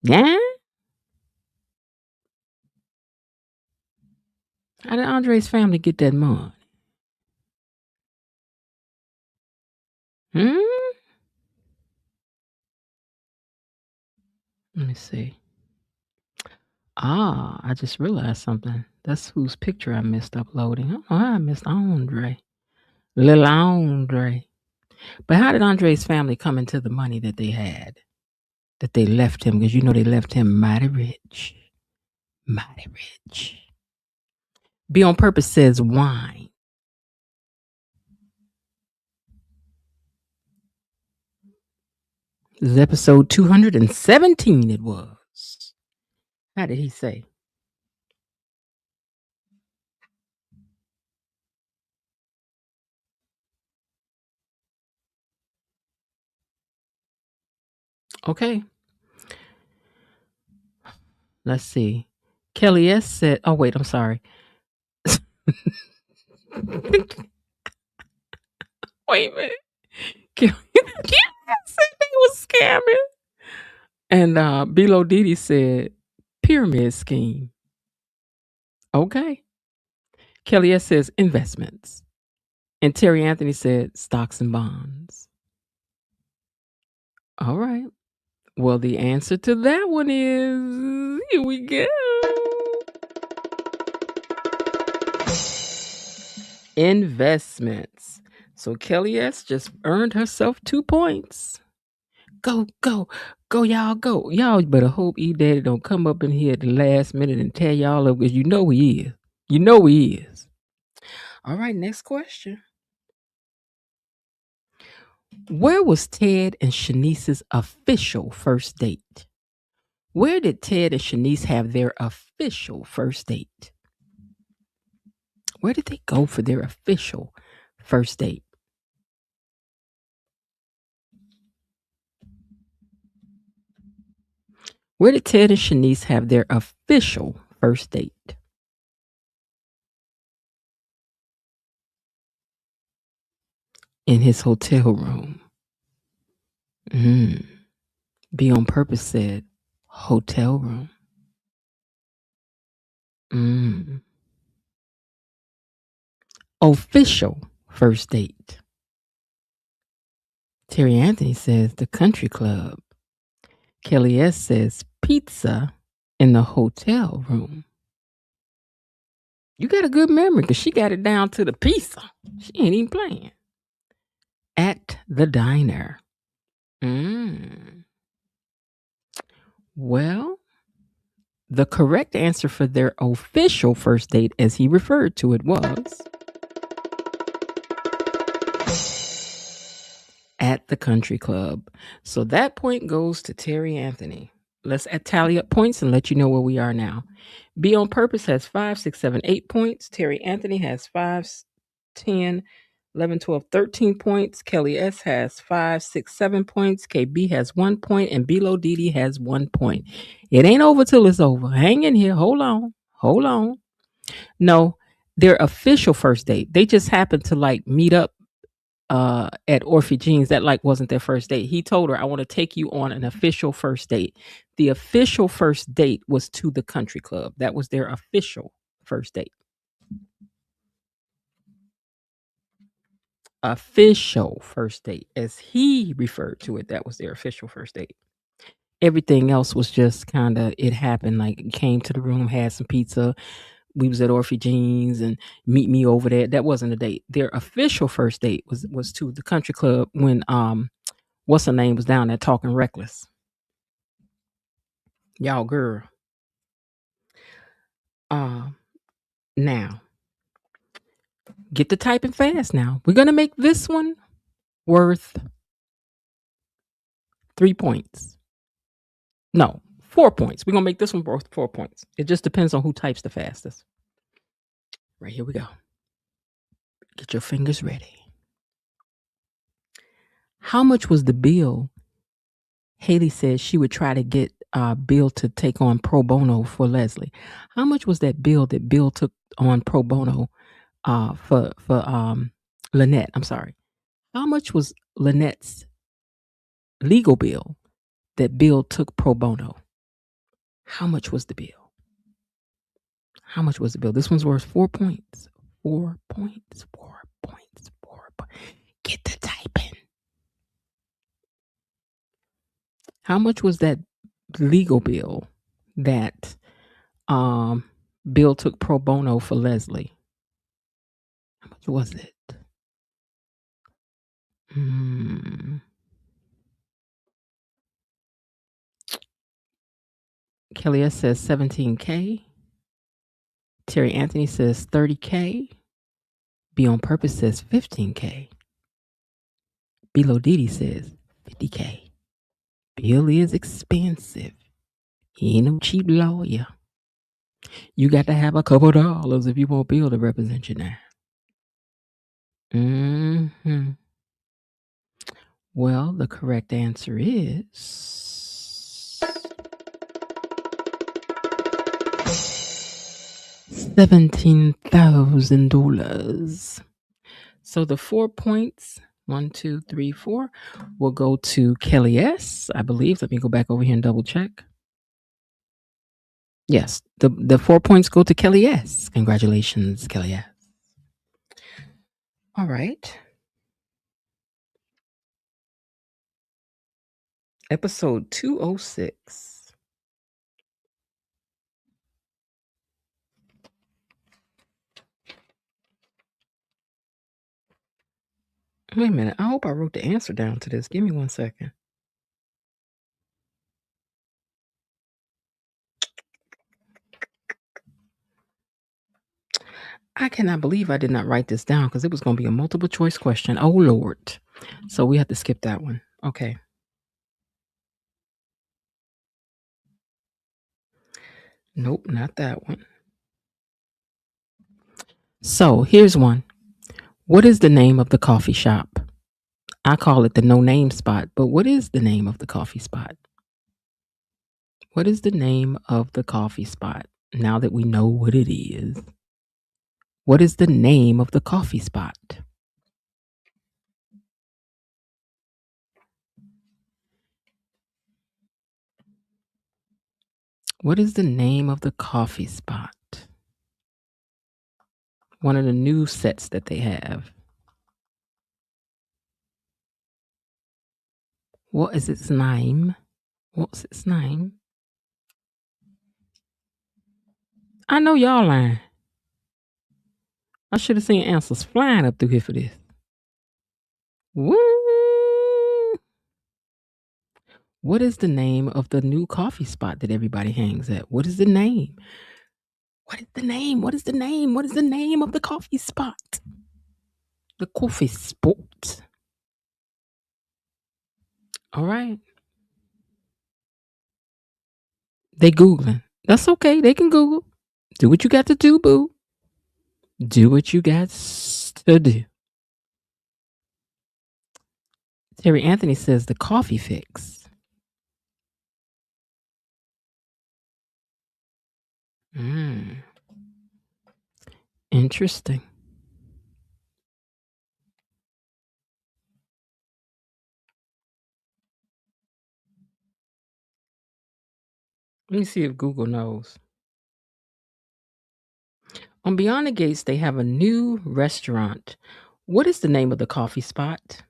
B: Yeah? How did Andre's family get that money? Hmm? Let me see. I just realized something. That's whose picture I missed uploading. I don't know how I missed Andre. Little Andre. But how did Andre's family come into the money that they had? That they left him? Because you know they left him mighty rich. Mighty rich. Be on Purpose says wine. This is episode 217 it was. How did he say? Okay. Let's see. Kelly S said, oh, wait, I'm sorry. Wait a minute. Kelly S said they was scamming. And Bilo Didi said, pyramid scheme. Okay. Kelly S says, investments. And Terry Anthony said, stocks and bonds. All right. Well, the answer to that one is, here we go. Investments. So Kelly S just earned herself 2 points. Go, go, go, y'all, go. Y'all better hope E-Daddy don't come up in here at the last minute and tear y'all up, because you know he is. You know he is. All right, next question. Where was Ted and Shanice's official first date? Where did Ted and Shanice have their official first date? Where did they go for their official first date? Where did Ted and Shanice have their official first date? In his hotel room. Be on Purpose said hotel room. Official first date. Terry Anthony says the country club. Kelly S says pizza in the hotel room. You got a good memory because she got it down to the pizza. She ain't even playing. At the diner. Well, the correct answer for their official first date, as he referred to it, was at the country club. So that point goes to Terry Anthony. Let's tally up points and let you know where we are now. Be on Purpose has 5, 6, 7, 8 points. Terry Anthony has 5, 10, 11, 12, 13 points. Kelly S has 5, 6, 7 points. KB has 1 point. And Bilo Didi has 1 point. It ain't over till it's over. Hang in here. Hold on. Hold on. No, their official first date. They just happened to like meet up at Orphe Jeans. That like wasn't their first date. He told her, I want to take you on an official first date. The official first date was to the country club. That was their official first date. Official first date, as he referred to it, that was their official first date. Everything else was just kind of, it happened, like came to the room, had some pizza. We was at Orphe Jeans and meet me over there. That wasn't a date. Their official first date was to the country club when what's her name was down there talking reckless. Y'all girl. Now get to typing fast now. We're gonna make this one worth 3 points. No, 4 points. We're gonna make this one worth 4 points. It just depends on who types the fastest. Right, here we go. Get your fingers ready. How much was the bill Haley said she would try to get Bill to take on pro bono for Leslie? How much was that bill that Bill took on pro bono for Lynette? I'm sorry. How much was Lynette's legal bill that Bill took pro bono? How much was the bill? How much was the bill? This one's worth 4 points. 4 points. 4 points. 4 points. Get the typing. How much was that legal bill that Bill took pro bono for Leslie? How much was it? Kelly S says $17K. Terry Anthony says $30K. Be on Purpose says $15K. Bilo Didi says $50K. Bill is expensive. He ain't no cheap lawyer. You got to have a couple dollars if you want Bill to represent you now. Well, the correct answer is $17,000. So the 4 points, 1, 2, 3, 4, will go to Kelly S, I believe. Let me go back over here and double check. Yes, the 4 points go to Kelly S. Congratulations, Kelly S. All right. Episode 206. Wait a minute. I hope I wrote the answer down to this. Give me 1 second. I cannot believe I did not write this down because it was going to be a multiple choice question. Oh, Lord. So we have to skip that one. Okay. Nope, not that one. So here's one. What is the name of the coffee shop? I call it the no name spot, but what is the name of the coffee spot? What is the name of the coffee spot? Now that we know what it is, what is the name of the coffee spot? What is the name of the coffee spot? One of the new sets that they have. What is its name? What's its name? I know y'all lying. I should have seen answers flying up through here for this. What? What is the name of the new coffee spot that everybody hangs at? What is the name? What is the name? What is the name? What is the name of the coffee spot? The coffee spot. All right. They Googling. That's okay. They can Google. Do what you got to do, boo. Do what you got to do. Terry Anthony says the coffee fix. Interesting. Let me see if Google knows. On Beyond the Gates, they have a new restaurant. What is the name of the coffee spot?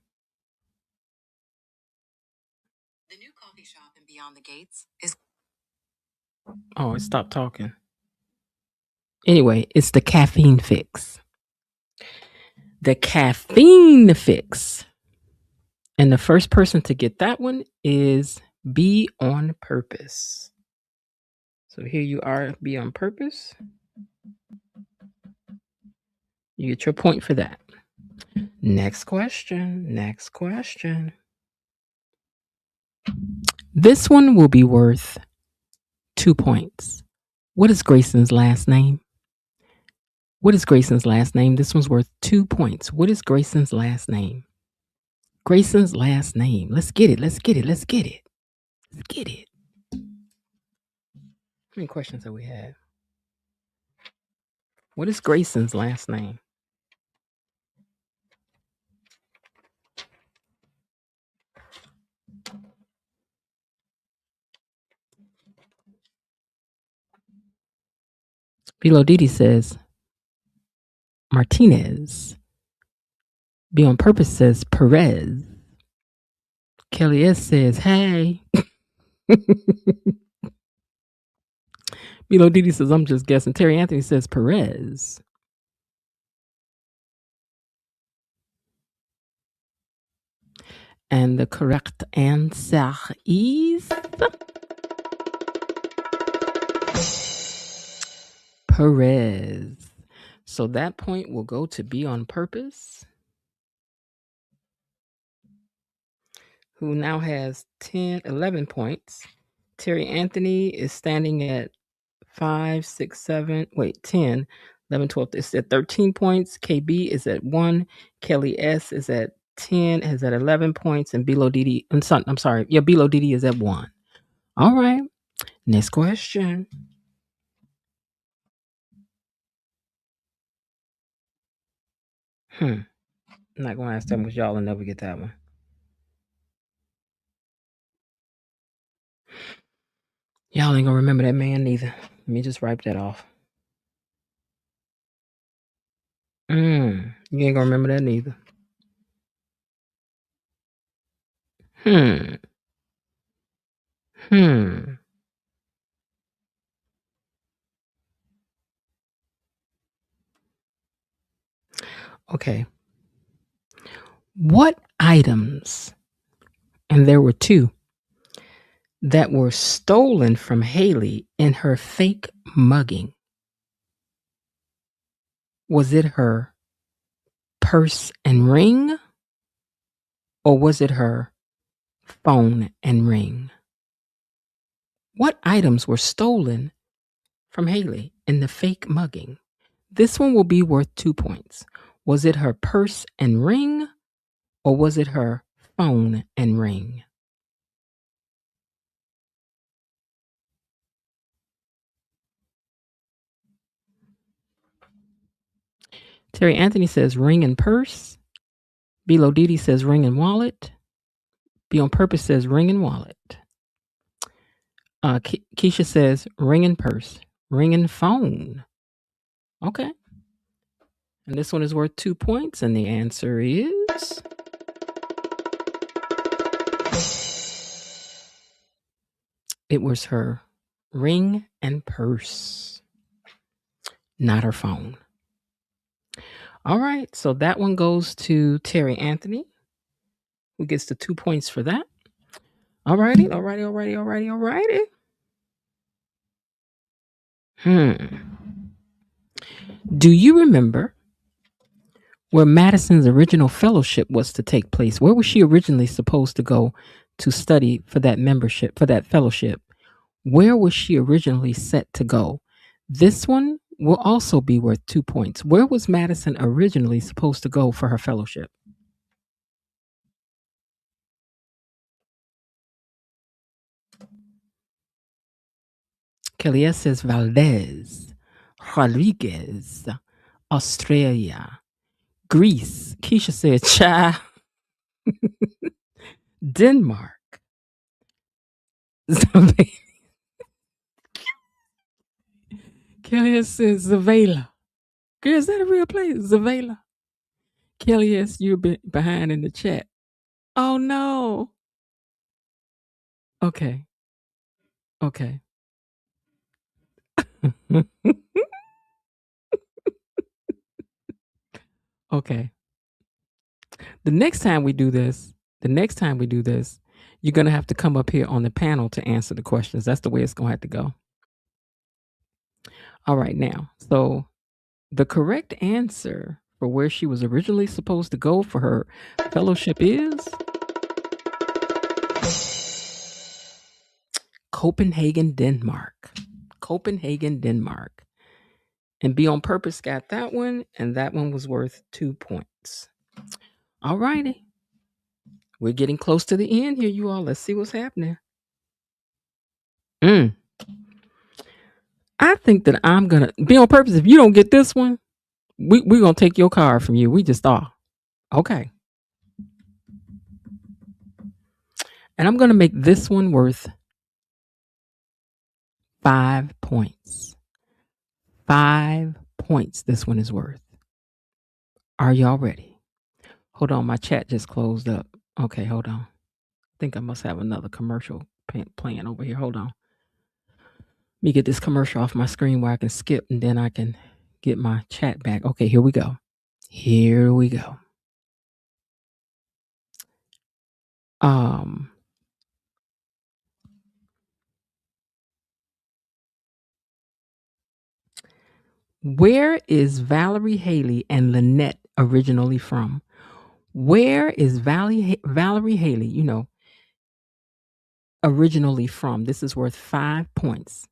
B: The new coffee shop in Beyond the Gates is. Oh, it stopped talking. Anyway, it's the Caffeine Fix. The Caffeine Fix. And the first person to get that one is Be on Purpose. So here you are, Be on Purpose. You get your point for that. Next question. Next question. This one will be worth 2 points. What is Grayson's last name? What is Grayson's last name? This one's worth 2 points. What is Grayson's last name? Grayson's last name. Let's get it. Let's get it. Let's get it. Let's get it. How many questions have we had? What is Grayson's last name? Bilo Didi says Martinez. Be on Purpose says Perez. Kelly S says, hey. Bilo Didi says, I'm just guessing. Terry Anthony says Perez. And the correct answer is Perez. So that point will go to Be on Purpose, who now has 11 points. Terry Anthony is standing at 10, 11, 12. It's at 13 points. KB is at 1. Kelly S is at 10, is at 11 points. And Bilo Didi, I'm sorry. Yeah, Bilo Didi is at 1. All right. Next question. I'm not going to ask that because y'all will never get that one. Y'all ain't going to remember that man neither. Let me just wipe that off. You ain't going to remember that neither. Okay. What items, and there were 2, that were stolen from Haley in her fake mugging? Was it her purse and ring, or was it her phone and ring? What items were stolen from Haley in the fake mugging? This one will be worth 2 points. Was it her purse and ring, or was it her phone and ring? Terry Anthony says ring and purse. Bilo Didi says ring and wallet. Be on Purpose says ring and wallet. Keisha says ring and purse. Ring and phone. Okay. And this one is worth 2 points, and the answer is it was her ring and purse. Not her phone. All right. So that one goes to Terry Anthony, who gets the 2 points for that. All righty. All righty. All righty. All righty. All righty. Do you remember where Madison's original fellowship was to take place? Where was she originally supposed to go to study for that membership, for that fellowship? Where was she originally set to go? This one will also be worth 2 points. Where was Madison originally supposed to go for her fellowship? Kelly S says Valdez, Rodriguez, Australia, Greece. Keisha said China, Denmark. Kelly S says Zavala. Girl, is that a real place? Zavala. Kelly S, you're behind in the chat. Oh no. Okay. Okay. Okay. The next time we do this, you're going to have to come up here on the panel to answer the questions. That's the way it's going to have to go. All right, now. So the correct answer for where she was originally supposed to go for her fellowship is Copenhagen, Denmark. Copenhagen, Denmark. And Be On Purpose got that one, and that one was worth 2 points. All righty. We're getting close to the end here, you all. Let's see what's happening. I think that I'm going to Be On Purpose. If you don't get this one, we're going to take your card from you. We just are. Okay. And I'm going to make this one worth 5 points. 5 points this one is worth. Are y'all ready? Hold on. My chat just closed up. Okay, hold on. I think I must have another commercial playing over here. Hold on. Let me get this commercial off my screen where I can skip and then I can get my chat back. Okay, here we go. Here we go. Where is Valerie Haley and Lynette originally from? Where is Valerie Haley, originally from? This is worth 5 points.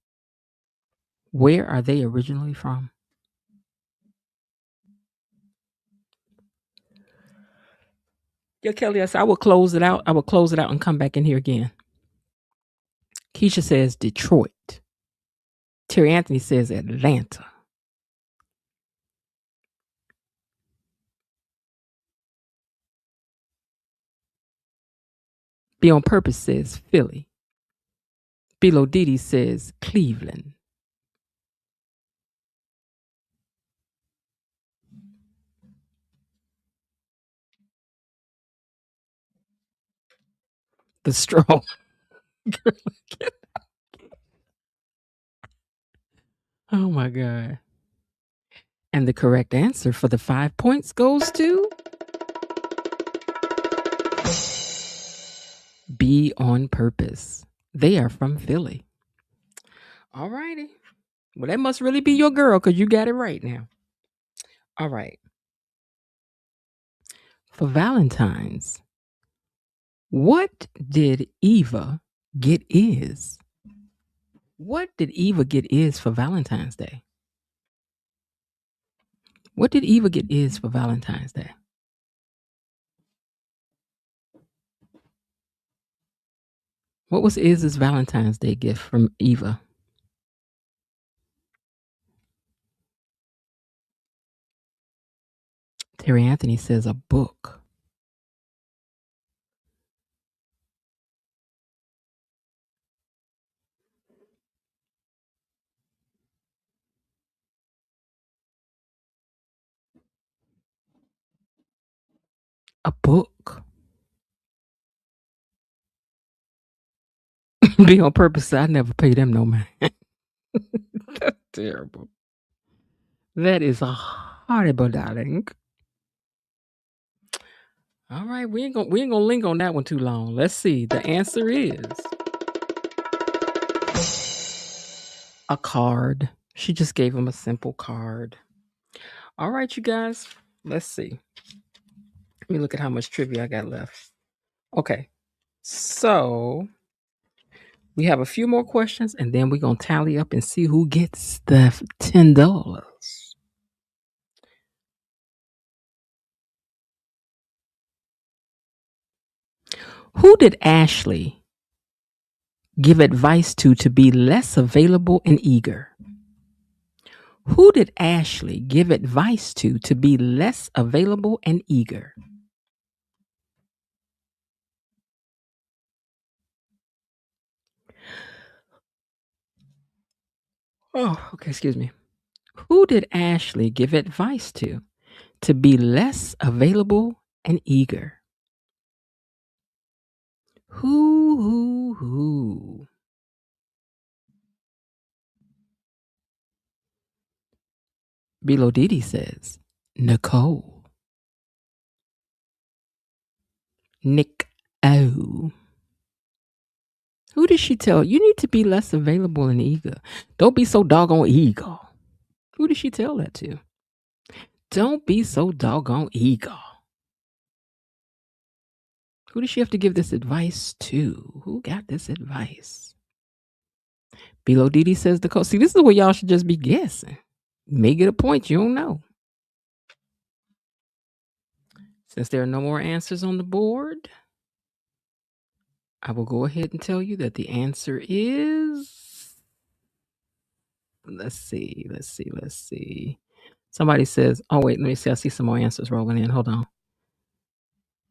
B: Where are they originally from? Yeah, Kelly, yes, I will close it out. I will close it out and come back in here again. Keisha says Detroit. Terry Anthony says Atlanta. Be On Purpose says Philly. Bilo Didi says Cleveland. The straw. Oh my God. And the correct answer for the 5 points goes to Be On Purpose. They are from Philly. All righty. Well, that must really be your girl because you got it right now. All right. For Valentine's, what did Eva get is? What did Eva get is for Valentine's Day? What did Eva get is for Valentine's Day? What was Iz's Valentine's Day gift from Eva? Terry Anthony says a book. A book. Be On Purpose. I never pay them no mind. That's terrible. That is horrible, darling. All right, we ain't gonna link on that one too long. Let's see. The answer is a card. She just gave him a simple card. All right, you guys. Let's see. Let me look at how much trivia I got left. Okay. So we have a few more questions, and then we're gonna tally up and see who gets the $10. Who did Ashley give advice to be less available and eager? Who did Ashley give advice to be less available and eager? Oh, okay, excuse me. Who did Ashley give advice to be less available and eager? Who? Below Didi says, Nicole. Nick O. Who did she tell? You need to be less available and eager. Don't be so doggone eager. Who did she tell that to? Don't be so doggone eager. Who did she have to give this advice to? Who got this advice? Below Didi says the coach. See, this is where y'all should just be guessing. You may get a point. You don't know. Since there are no more answers on the board, I will go ahead and tell you that the answer is. Let's see. Somebody says, oh, wait, let me see. I see some more answers rolling in. Hold on.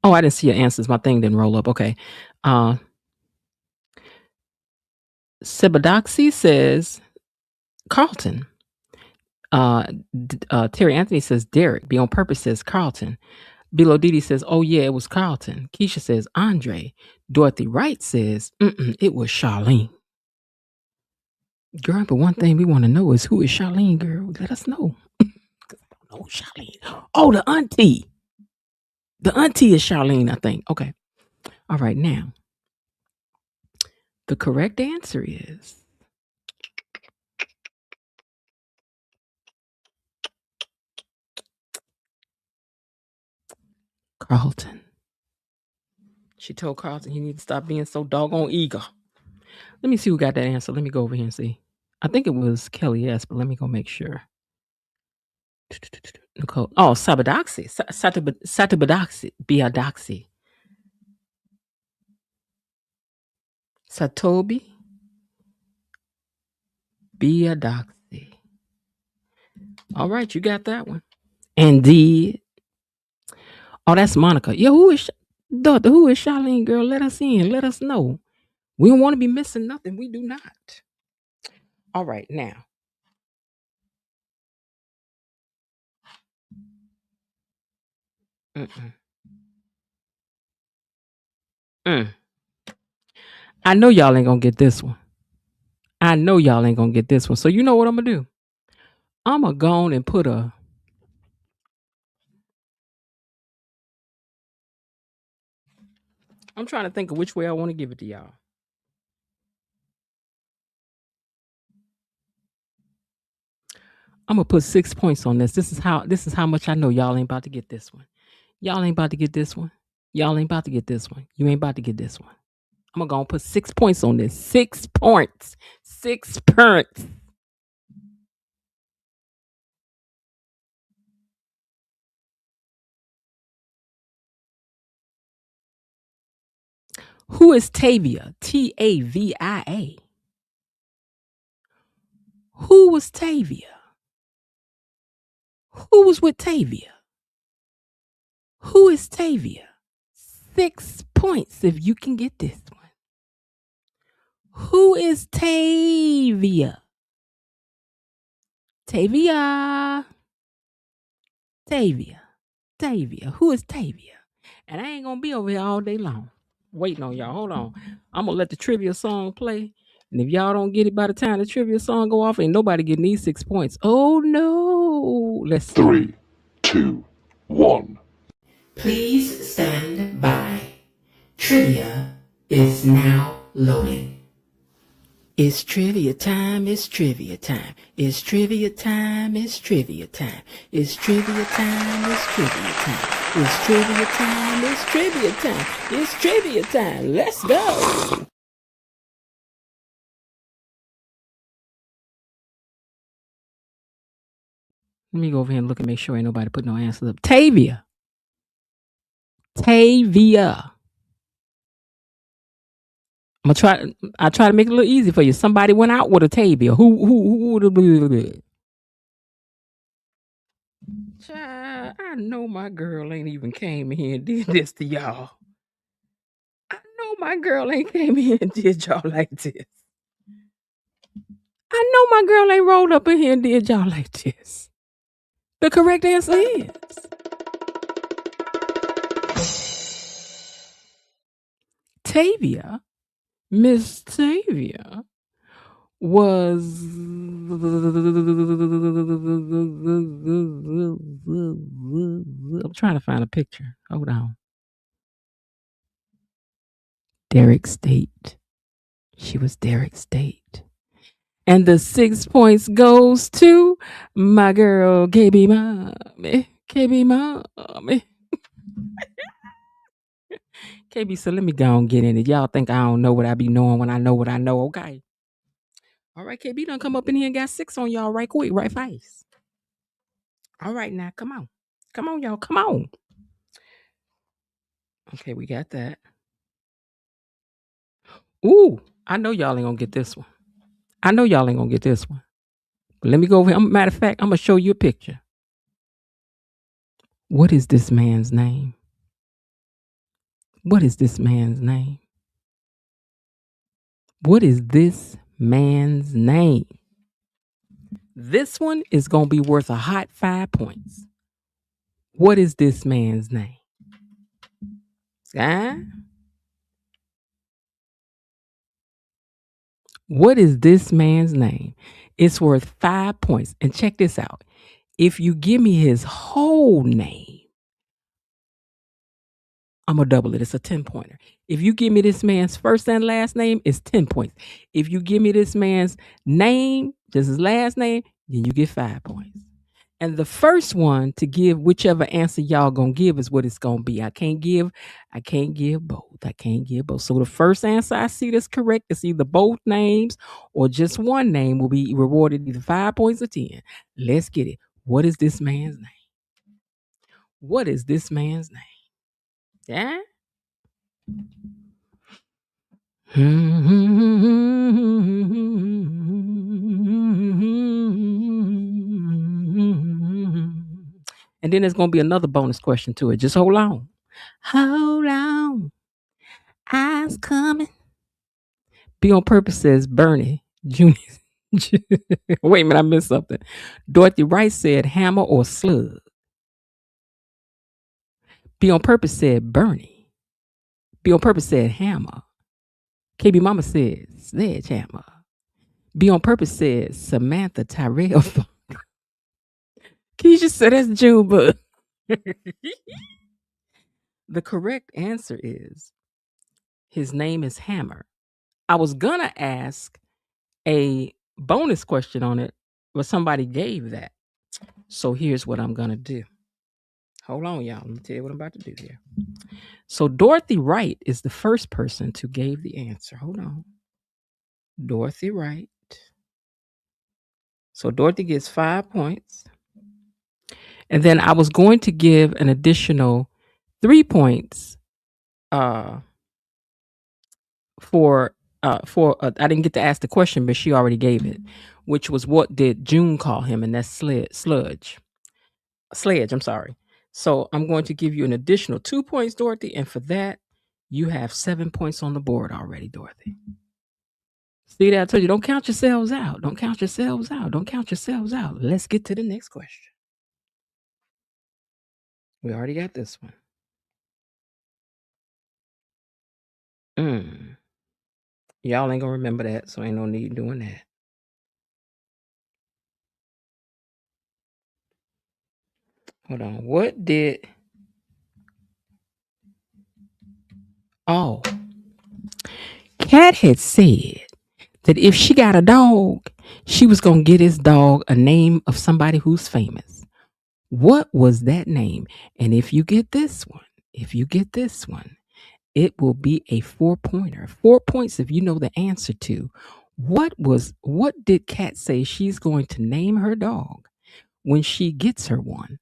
B: Oh, I didn't see your answers. My thing didn't roll up. Okay. Sibadoxy says Carlton. Terry Anthony says Derek. Be on Purpose says Carlton. Below Didi says, oh, yeah, it was Carlton. Keisha says Andre. Dorothy Wright says, it was Charlene. Girl, but one thing we want to know is who is Charlene, girl? Let us know. Because I don't know Charlene. Oh, the auntie. The auntie is Charlene, I think. Okay. All right, now. The correct answer is Carlton. She told Carlton he needs to stop being so doggone eager. Let me see who got that answer. Let me go over here and see. I think it was Kelly S, but let me go make sure. Nicole. Oh, Sabadoxy. Satabadoxy. Biadoxy. Satobi. Biadoxy. All right, you got that one. Indeed. Oh, that's Monica. Yeah, who is Charlene, girl? Let us in. Let us know. We don't want to be missing nothing. We do not. All right, now. I know y'all ain't gonna get this one. So you know what I'm gonna do? I'm gonna go on and put a. I'm trying to think of which way I want to give it to y'all. I'm gonna put 6 points on this. This is how much I know y'all ain't about to get this one. Y'all ain't about to get this one. Y'all ain't about to get this one. You ain't about to get this one. I'm gonna go and put 6 points on this. 6 points. 6 points. Who is Tavia? Tavia. Who was Tavia? Who was with Tavia? Who is Tavia? 6 points if you can get this one. Who is Tavia? Tavia. Who is Tavia? And I ain't gonna be over here all day long waiting on y'all. Hold on. I'm gonna let the trivia song play. And if y'all don't get it by the time the trivia song go off, ain't nobody getting these 6 points. Oh no. go. Let's see.
A: 3, 2, 1.
B: Please stand by. Trivia is now loading. It's trivia time, it's trivia time. It's trivia time, it's trivia time. It's trivia time, it's trivia time. It's trivia time, it's trivia time. It's trivia time. Let's go. Let me go over here and look and make sure ain't nobody put no answers up. Tavia. I try to make it a little easy for you. Somebody went out with a Tavia. Who would have? Child, I know my girl ain't even came here and did this to y'all. I know my girl ain't came here and did y'all like this. I know my girl ain't rolled up in here and did y'all like this. The correct answer is Tavia. Miss Tavia was I'm trying to find a picture. Hold on. Derek State. She was Derek State. And the 6 points goes to my girl KB Mommy. KB Mommy. KB said, let me go and get in it. Y'all think I don't know what I be knowing when I know what I know, okay? All right, KB done come up in here and got 6 on y'all right quick, right fast. All right, now, come on. Come on, y'all. Come on. Okay, we got that. Ooh, I know y'all ain't gonna get this one. But let me go over here. Matter of fact, I'm gonna show you a picture. What is this man's name? What is this man's name? What is this man's name? This one is gonna be worth a hot 5 points. What is this man's name? What is this man's name? It's worth 5 points. And check this out. If you give me his whole name, I'm going to double it. It's a 10-pointer. If you give me this man's first and last name, it's 10 points. If you give me this man's name, just his last name, then you get 5 points. And the first one to give whichever answer y'all gonna give is what it's gonna be. I can't give both. So the first answer I see that's correct is either both names or just one name will be rewarded either 5 points or 10. Let's get it. What is this man's name? What is this man's name? Yeah? And then there's going to be another bonus question to it. Just hold on. Hold on. I's coming. Be on Purpose says Bernie Jr. Wait a minute, I missed something. Dorothy Rice said hammer or slug. Be on Purpose said Bernie. Be on Purpose said hammer. KB Mama said sledgehammer. Be on Purpose said Samantha Tyrell. Keisha said that's Junebug. The correct answer is his name is Hammer. I was gonna ask a bonus question on it, but somebody gave that. So here's what I'm gonna do. Hold on, y'all. Let me tell you what I'm about to do here. So Dorothy Wright is the first person to gave the answer. Hold on. Dorothy Wright. So Dorothy gets 5 points. And then I was going to give an additional 3 points for I didn't get to ask the question, but she already gave it, which was what did June call him? And that's sledge. I'm sorry. So I'm going to give you an additional 2 points, Dorothy, and for that you have 7 points on the board already, Dorothy. See that? I told you, don't count yourselves out. Let's get to the next question. We already got this one. Y'all ain't gonna remember that, so ain't no need doing that. Hold on. What did. Oh, Cat had said that if she got a dog, she was going to get his dog a name of somebody who's famous. What was that name? And if you get this one, it will be a 4-pointer. 4 points if you know the answer to what did Kat say she's going to name her dog when she gets her one?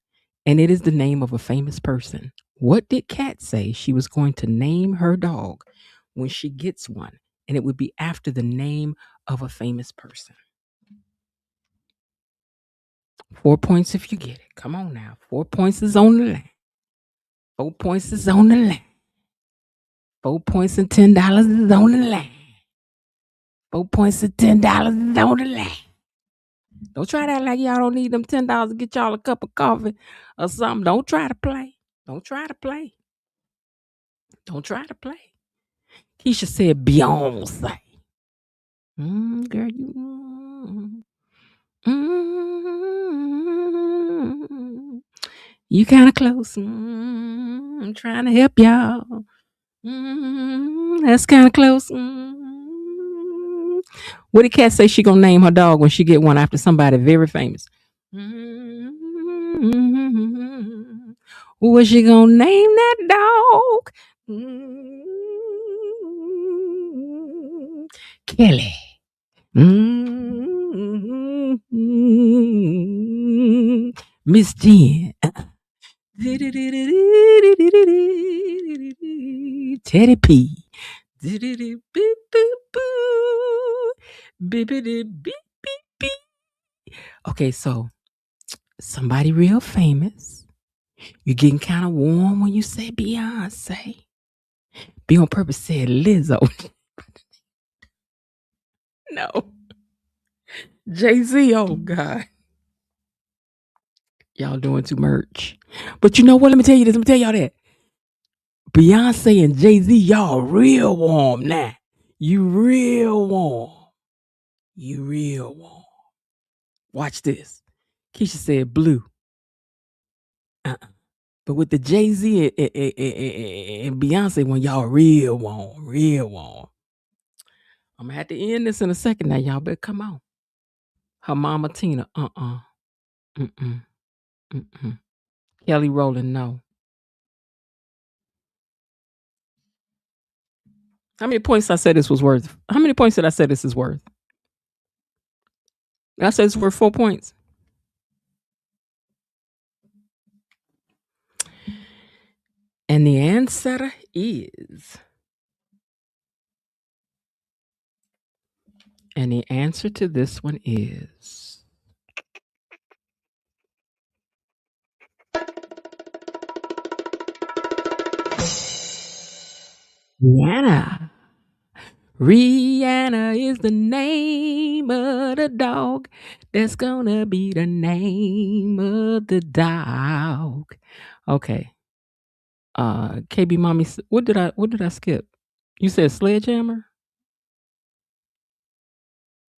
B: And it is the name of a famous person. What did Kat say she was going to name her dog when she gets one? And it would be after the name of a famous person. 4 points if you get it. Come on now. 4 points is on the line. 4 points is on the line. 4 points and $10 is on the line. 4 points and $10 is on the line. Don't try to act like y'all don't need them $10 to get y'all a cup of coffee or something. Don't try to play. Don't try to play. Don't try to play. Keisha said Beyonce. Girl, you. You kind of close. I'm trying to help y'all. That's kind of close. What did Kat say she gonna name her dog when she get one after somebody very famous? What she gonna name that dog? Kelly. Miss Jen. Teddy P. Okay, so somebody real famous. You're getting kind of warm when you say Beyonce. Be on purpose said Lizzo. No. Jay-Z, oh God. Y'all doing too much. But you know what? Let me tell you this. Let me tell y'all that. Beyonce and Jay-Z, y'all real warm now. You real warm. You real warm. Watch this. Keisha said blue. But with the Jay-Z and Beyonce one, y'all real warm. Real warm. I'm going to have to end this in a second now. Y'all better come on. Her mama Tina, Mm-mm. Mm-mm. Kelly Rowland, no. How many points I said this was worth? How many points did I say this is worth? I said it's worth 4 points. And the answer is. And the answer to this one is. Rihanna. Rihanna is the name of the dog. That's gonna be the name of the dog. Okay. KB Mommy, what did I skip? You said Sledgehammer?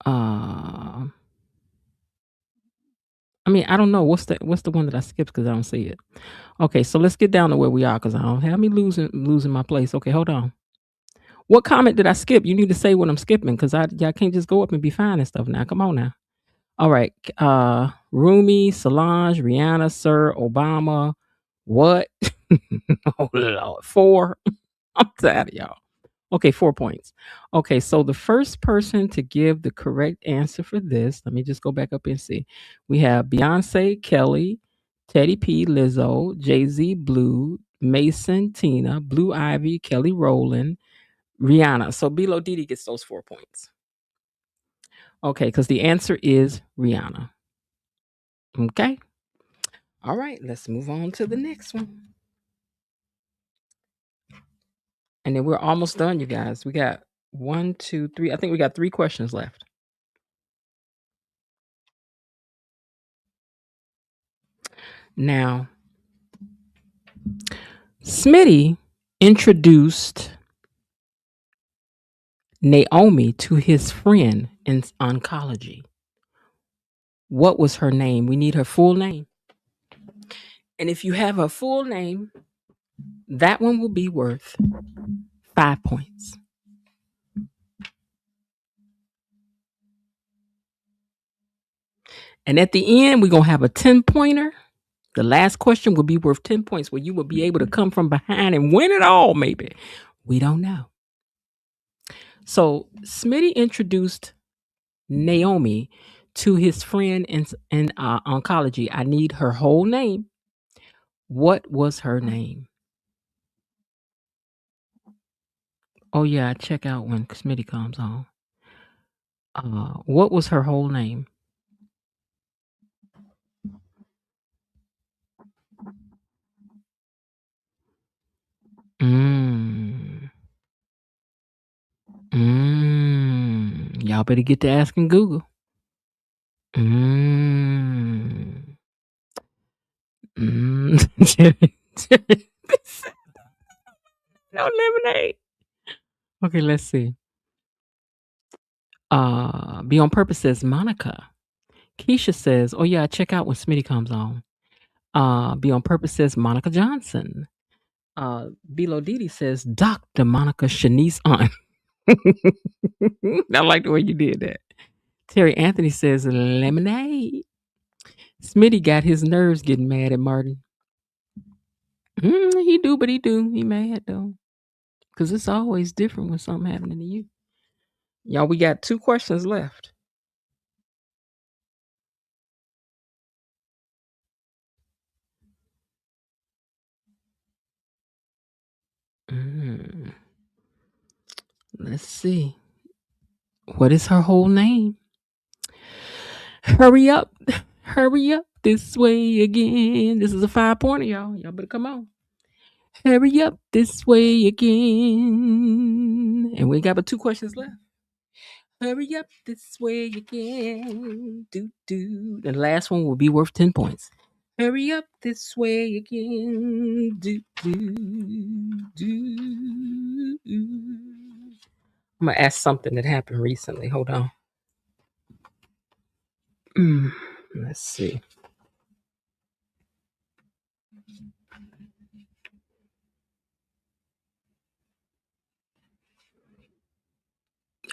B: I mean, I don't know. What's the one that I skipped because I don't see it. Okay, so let's get down to where we are because I don't have me losing my place. Okay, hold on. What comment did I skip? You need to say what I'm skipping because y'all can't just go up and be fine and stuff now. Come on now. All right. Rumi, Solange, Rihanna, Sir, Obama. What? Oh Lord. 4. I'm tired of y'all. Okay, 4 points. Okay, so the first person to give the correct answer for this, let me just go back up and see. We have Beyonce, Kelly, Teddy P, Lizzo, Jay-Z, Blue, Mason, Tina, Blue Ivy, Kelly Rowland, Rihanna. So Bilo Didi gets those 4 points. Okay, because the answer is Rihanna. Okay. All right, let's move on to the next one. And then we're almost done, you guys. We got 1, 2, 3. I think we got 3 questions left. Now, Smitty introduced Naomi to his friend in oncology. What was her name? We need her full name. And if you have a full name, that one will be worth 5 points. And at the end, we're going to have a 10-pointer. The last question will be worth 10 points, where you will be able to come from behind and win it all, maybe. We don't know. So Smitty introduced Naomi to his friend in oncology. I need her whole name. What was her name? Oh, yeah, I check out when Smitty comes on. What was her whole name? Y'all better get to asking Google. No lemonade. Okay, let's see. Be on Purpose says Monica. Keisha says, oh yeah, check out when Smitty comes on. Be on Purpose says Monica Johnson. Bilo Didi says Dr. Monica Shanice on. I like the way you did that. Terry Anthony says lemonade. Smitty got his nerves getting mad at Martin. He do, but he do. He mad though. Because it's always different when something happening to you. Y'all, we got 2 questions left. Let's see. What is her whole name? Hurry up. Hurry up this way again. This is a 5-pointer, y'all. Y'all better come on. Hurry up this way again. And we got but 2 questions left. Hurry up this way again. Do. The last one will be worth 10 points. Hurry up this way again. Do. I'm going to ask something that happened recently. Hold on. Let's see.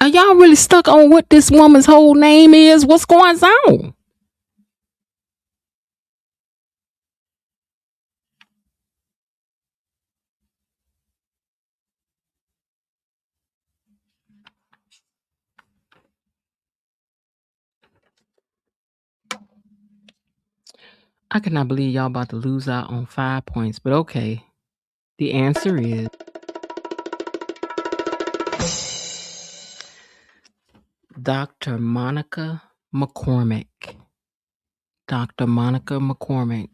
B: Are y'all really stuck on what this woman's whole name is? What's going on? I cannot believe y'all about to lose out on 5 points, but okay. The answer is Dr. Monica McCormick. Dr. Monica McCormick.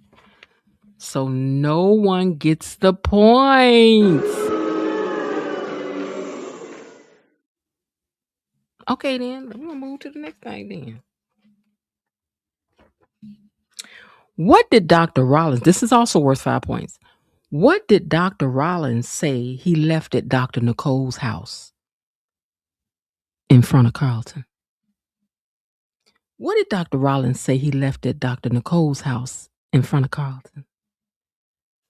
B: So no one gets the points. Okay, then. We're going to move to the next thing then. What did Dr. Rollins, this is also worth 5 points. What did Dr. Rollins say he left at Dr. Nicole's house in front of Carlton? What did Dr. Rollins say he left at Dr. Nicole's house in front of Carlton?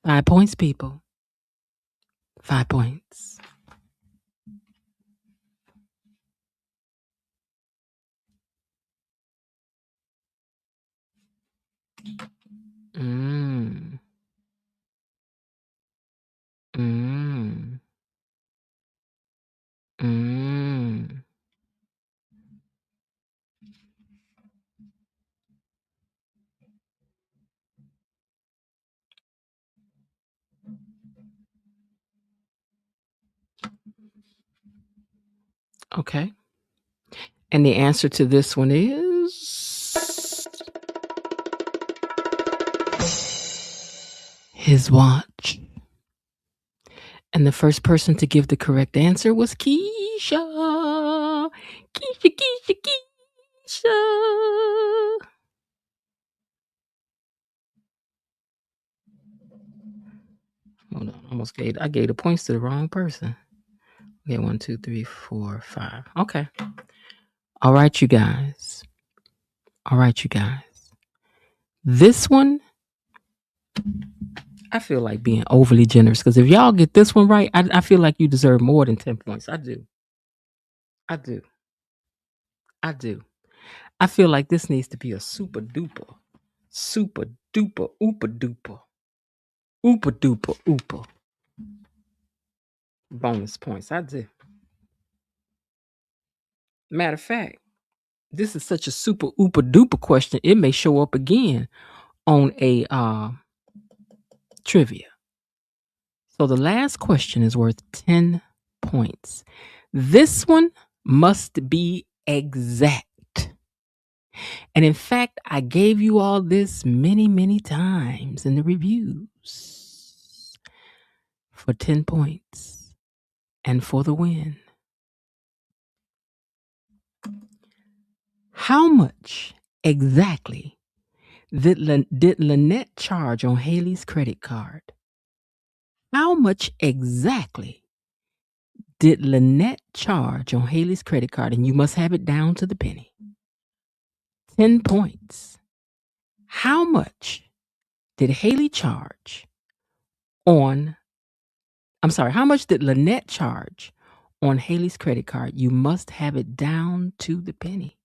B: 5 points, people. 5 points. Okay. And the answer to this one is his watch. And the first person to give the correct answer was Keisha. Keisha. Hold on, I gave the points to the wrong person. Okay, 1, 2, 3, 4, 5. Okay. All right, you guys. This one I feel like being overly generous because if y'all get this one right, I feel like you deserve more than 10 points. I do. I do. I do. I feel like this needs to be a super duper, ooper bonus points. I do. Matter of fact, this is such a super ooper duper question. It may show up again on a trivia. So the last question is worth 10 points. This one must be exact. And in fact, I gave you all this many, many times in the reviews for 10 points and for the win. How much exactly did Lynette charge on Haley's credit card? How much exactly did Lynette charge on Haley's credit card? And you must have it down to the penny. 10 points. How much did Haley charge on, how much did Lynette charge on Haley's credit card? You must have it down to the penny.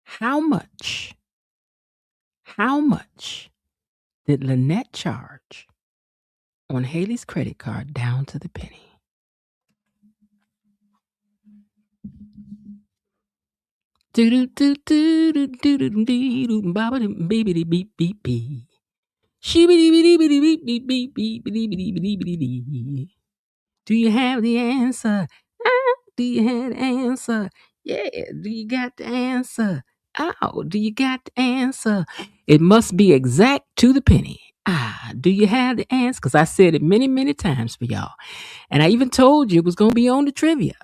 B: How much did Lynette charge on Haley's credit card down to the penny? Do do do do do do do do do baby beep beep beep. Do you have the answer? Do you have the answer? Yeah, do you got the answer? Oh, do you got the answer? It must be exact to the penny. Do you have the answer? Because I said it many, many times for y'all. And I even told you it was going to be on the trivia.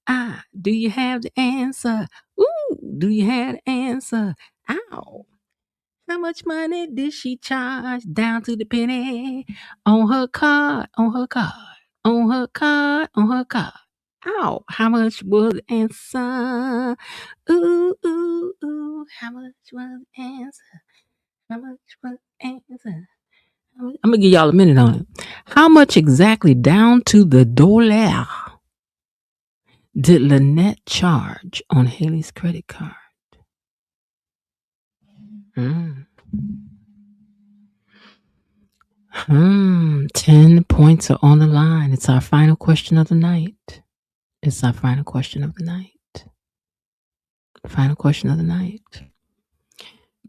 B: Do you have the answer? Ooh, do you have the answer? Ow. How much money did she charge down to the penny on her card? Ow, how much was the answer? Ooh, ooh, ooh, how much was the answer? How much was the answer? I'm gonna give y'all a minute on it. How much exactly down to the dollar did Lynette charge on Haley's credit card? 10 points are on the line. It's our final question of the night. Final question of the night.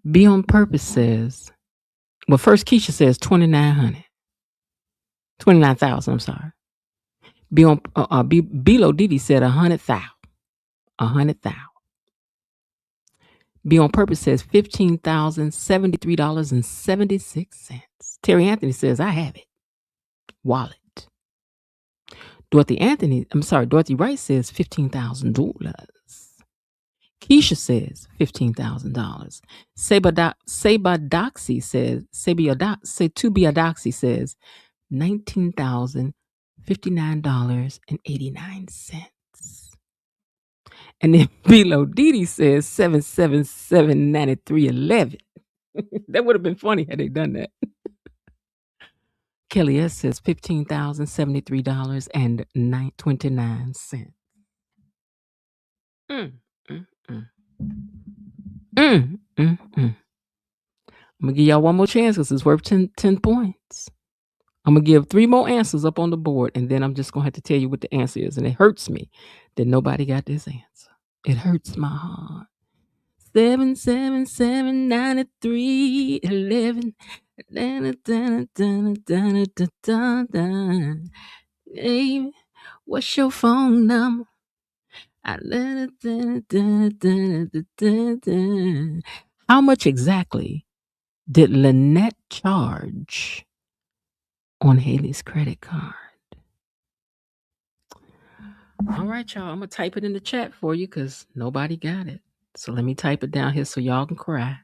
B: Be on Purpose says, well, first Keisha says 29,000, I'm sorry. Below Didi said 100,000. 100,000. Be on Purpose says $15,073.76. Terry Anthony says, I have it. Wallet. Dorothy Wright says $15,000. Keisha says $15,000. Sabadoxy says $19,059.89. And then Below Didi says 7779311. That would have been funny had they done that. Kelly S says $15,073.29. Mm, mm, mm. Mm, mm, mm. I'm going to give y'all one more chance because it's worth 10 points. I'm going to give 3 more answers up on the board, and then I'm just going to have to tell you what the answer is. And it hurts me that nobody got this answer. It hurts my heart. 7779311. Hey, what's your phone number? How much exactly did Lynette charge on Haley's credit card? All right, y'all. I'm going to type it in the chat for you because nobody got it. So let me type it down here so y'all can cry.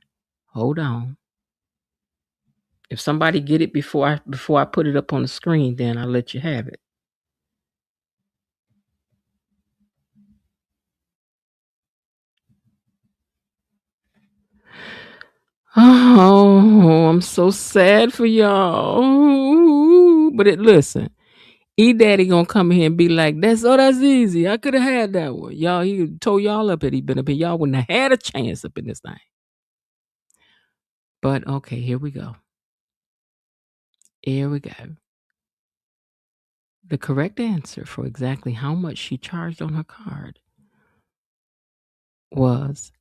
B: Hold on. If somebody get it before I put it up on the screen, then I'll let you have it. Oh, I'm so sad for y'all. But listen, E-Daddy gonna come here and be like, that's easy. I could have had that one. Y'all, he told y'all up that he been up here. Y'all wouldn't have had a chance up in this thing. But okay, here we go. Here we go. The correct answer for exactly how much she charged on her card was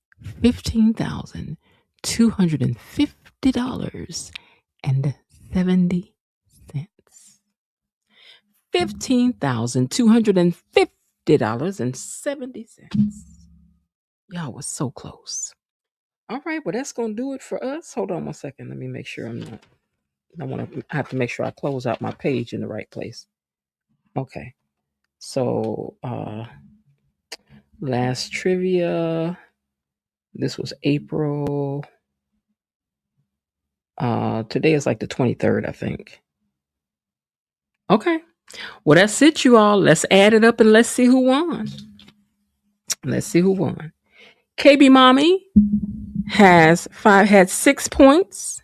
B: $15,250.70. $15,250.70. Y'all was so close. All right, well, that's gonna do it for us. Hold on one second. Let me make sure I'm not. I have to make sure I close out my page in the right place. Okay. So last trivia. This was April. Today is like the 23rd, I think. Okay. Well, that's it, you all. Let's add it up and let's see who won. Let's see who won. KB Mommy had 6 points.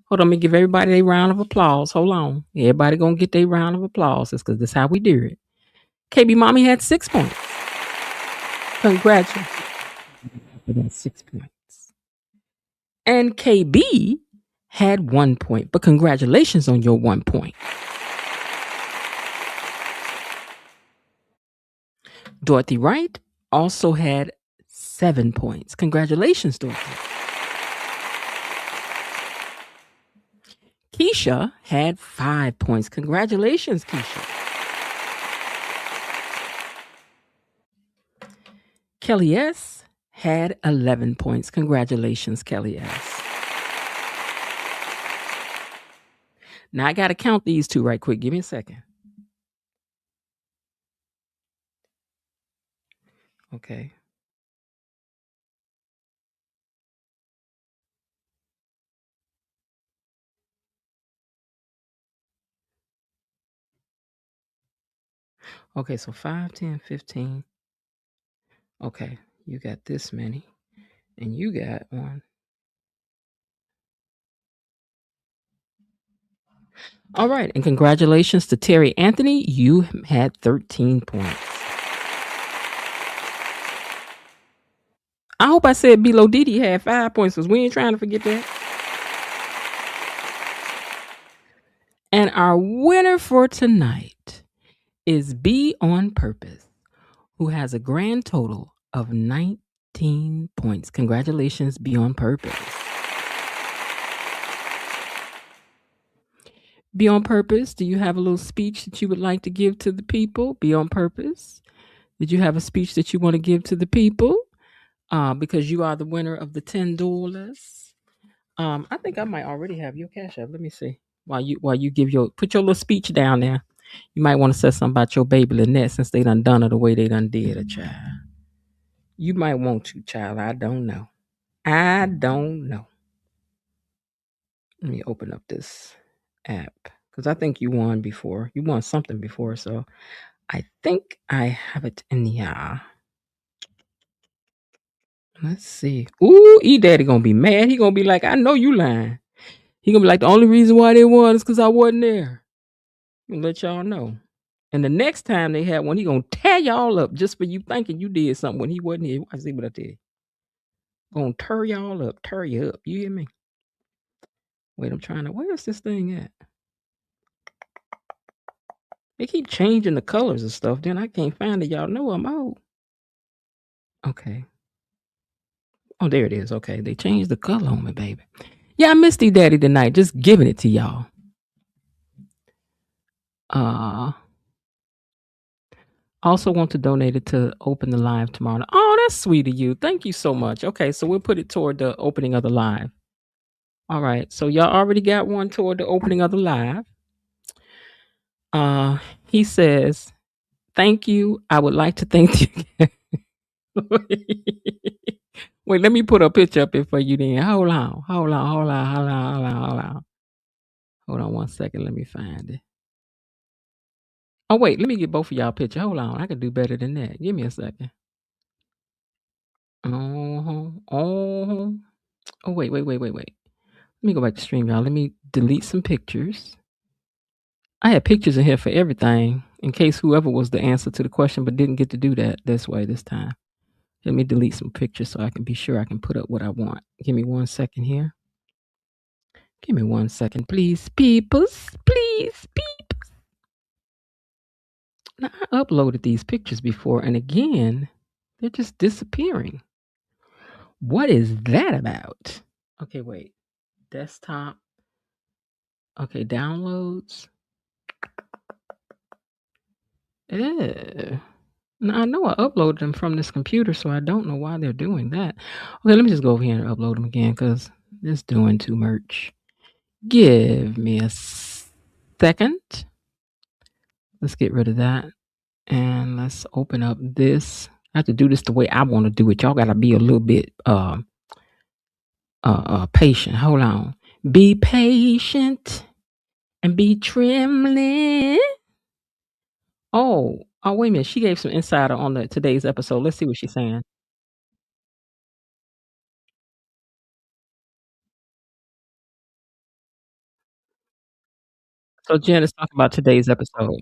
B: Hold on, let me give everybody a round of applause. Hold on. Everybody gonna get their round of applause because this is how we do it. KB Mommy had 6 points. Congratulations. 6 points. And KB had 1 point, but congratulations on your 1 point. Dorothy Wright also had 7 points. Congratulations, Dorothy. Keisha had 5 points. Congratulations, Keisha. Kelly S. had 11 points. Congratulations, Kelly S. Now I got to count these two right quick. Give me a second. Okay. Okay, so 5, 10, 15. Okay, you got this many. And you got 1. All right, and congratulations to Terry Anthony. You had 13 points. I hope I said Below Didi had 5 points because we ain't trying to forget that. And our winner for tonight is Be On Purpose, who has a grand total of 19 points. Congratulations, Be On Purpose. Be On Purpose, do you have a little speech that you would like to give to the people? Be On Purpose. Did you have a speech that you want to give to the people? Because you are the winner of the $10. I think I might already have your cash app. Let me see. While you put your little speech down there, you might want to say something about your baby Lynette since they done her the way they done did her, child. You might want to, child. I don't know. Let me open up this app because I think you won before. You won something before, so I think I have it in here. Let's see. Ooh, E-Daddy gonna be mad. He gonna be like, I know you lying. He gonna be like, the only reason why they won is because I wasn't there. I'm gonna let y'all know. And the next time they had one, he gonna tear y'all up just for you thinking you did something when he wasn't here. I see what I did. Gonna tear y'all up, tear you up. You hear me? Wait, where's this thing at? They keep changing the colors and stuff. Then I can't find it. Y'all know I'm old. Okay. Oh, there it is. Okay. They changed the color on me, baby. Yeah, I missed E-Daddy tonight. Just giving it to y'all. Also want to donate it to open the live tomorrow. Oh, that's sweet of you. Thank you so much. Okay, so we'll put it toward the opening of the live. All right. So y'all already got one toward the opening of the live. He says, thank you. I would like to thank you. Wait, let me put a picture up here for you then. Hold on. Hold on 1 second. Let me find it. Oh, wait, let me get both of y'all picture. Hold on. I can do better than that. Give me a second. Oh, wait. Let me go back to stream, y'all. Let me delete some pictures. I had pictures in here for everything in case whoever was the answer to the question but didn't get to do that this way this time. Let me delete some pictures so I can be sure I can put up what I want. Give me 1 second here. Give me 1 second, please, peoples. Please, peoples. Now, I uploaded these pictures before, and again, they're just disappearing. What is that about? Okay, wait. Desktop. Okay, downloads. Now, I know I uploaded them from this computer, so I don't know why they're doing that. Okay, let me just go over here and upload them again because it's doing too much. Give me a second. Let's get rid of that. And let's open up this. I have to do this the way I want to do it. Y'all got to be a little bit patient. Hold on. Be patient and be trembling. Oh, wait a minute. She gave some insider on today's episode. Let's see what she's saying. So Jen is talking about today's episode.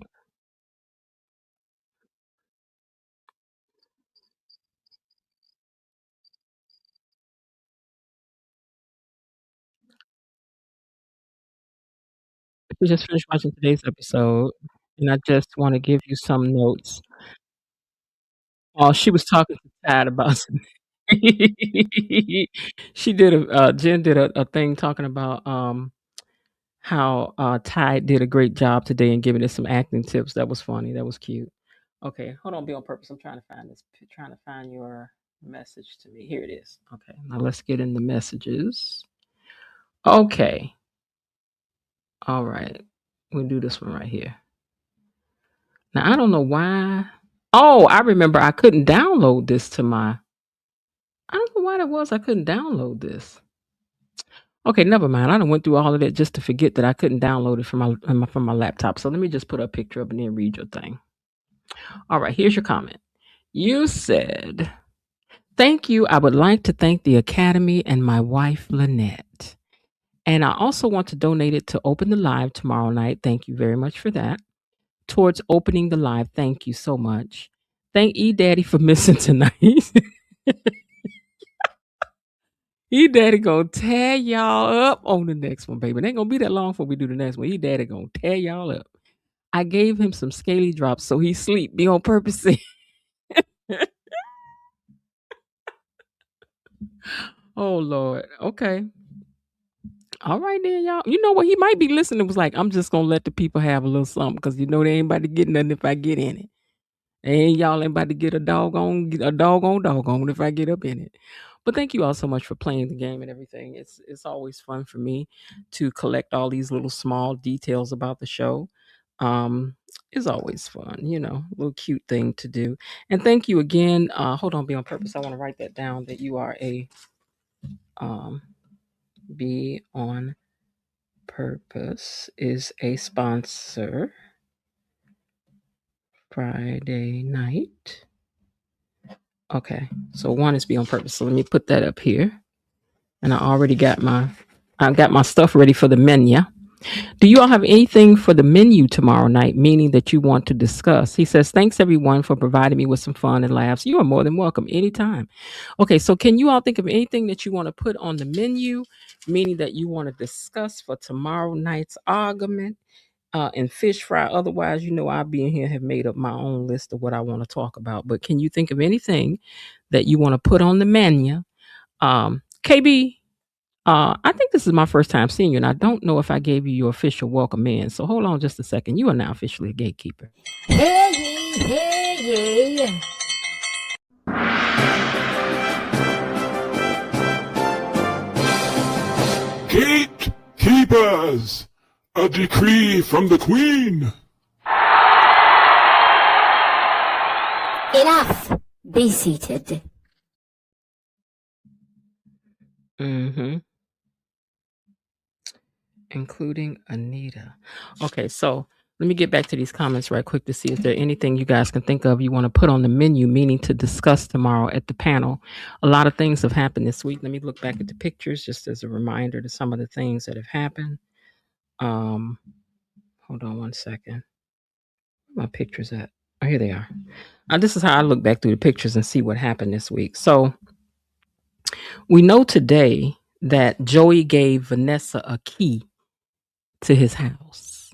B: We just finished watching today's episode, and I just want to give you some notes. Oh, she was talking to Tad about some she did Jen did a thing talking about how Ty did a great job today in giving us some acting tips. That was funny. That was cute. Okay, hold on, be on purpose. I'm trying to find this. Trying to find your message to me. Here it is. Okay, now let's get in the messages. Okay. All right. We'll do this one right here. Now I don't know why. Oh, I remember I couldn't download this to my. I don't know why that was. I couldn't download this. Okay, never mind. I done went through all of that just to forget that I couldn't download it from my laptop. So let me just put a picture up and then read your thing. All right, here's your comment. You said, "Thank you. I would like to thank the Academy and my wife Lynette. And I also want to donate it to open the live tomorrow night. Thank you very much for that. Towards opening the live. Thank you so much. Thank E Daddy for missing tonight." E Daddy gonna tear y'all up on the next one, baby. It ain't gonna be that long before we do the next one. E Daddy gonna tear y'all up. I gave him some scaly drops so he sleep. Be on purpose. Oh Lord. Okay. All right then, y'all. You know what? He might be listening. It was like, I'm just gonna let the people have a little something because they ain't about to get nothing if I get in it. And y'all ain't about to get a doggone if I get up in it. But thank you all so much for playing the game and everything. It's always fun for me to collect all these little small details about the show. It's always fun, little cute thing to do. And thank you again. Hold on, be on purpose. I want to write that down that you are a be on purpose is a sponsor. Friday night. Okay, so one is be on purpose. So let me put that up here. And I got my stuff ready for the menu. Do you all have anything for the menu tomorrow night, meaning that you want to discuss? He says, "Thanks everyone for providing me with some fun and laughs. You are more than welcome anytime." Okay, so can you all think of anything that you want to put on the menu, meaning that you want to discuss for tomorrow night's argument and fish fry? Otherwise, I'll be in here have made up my own list of what I want to talk about. But can you think of anything that you want to put on the menu? KB, I think this is my first time seeing you, and I don't know if I gave you your official welcome in. So hold on just a second. You are now officially a gatekeeper.
C: Hey.
A: Gatekeepers! A decree from the Queen!
C: Enough. Be seated.
B: Including Anita. Okay, so Let me get back to these comments right quick to see if there anything you guys can think of you want to put on the menu, meaning to discuss tomorrow at the panel. A lot of things have happened this week. Let me look back at the pictures just as a reminder to some of the things that have happened. Hold on one second. Where my pictures at? Oh, here they are. This is how I look back through the pictures and see what happened this week. So we know today that Joey gave Vanessa a key to his house,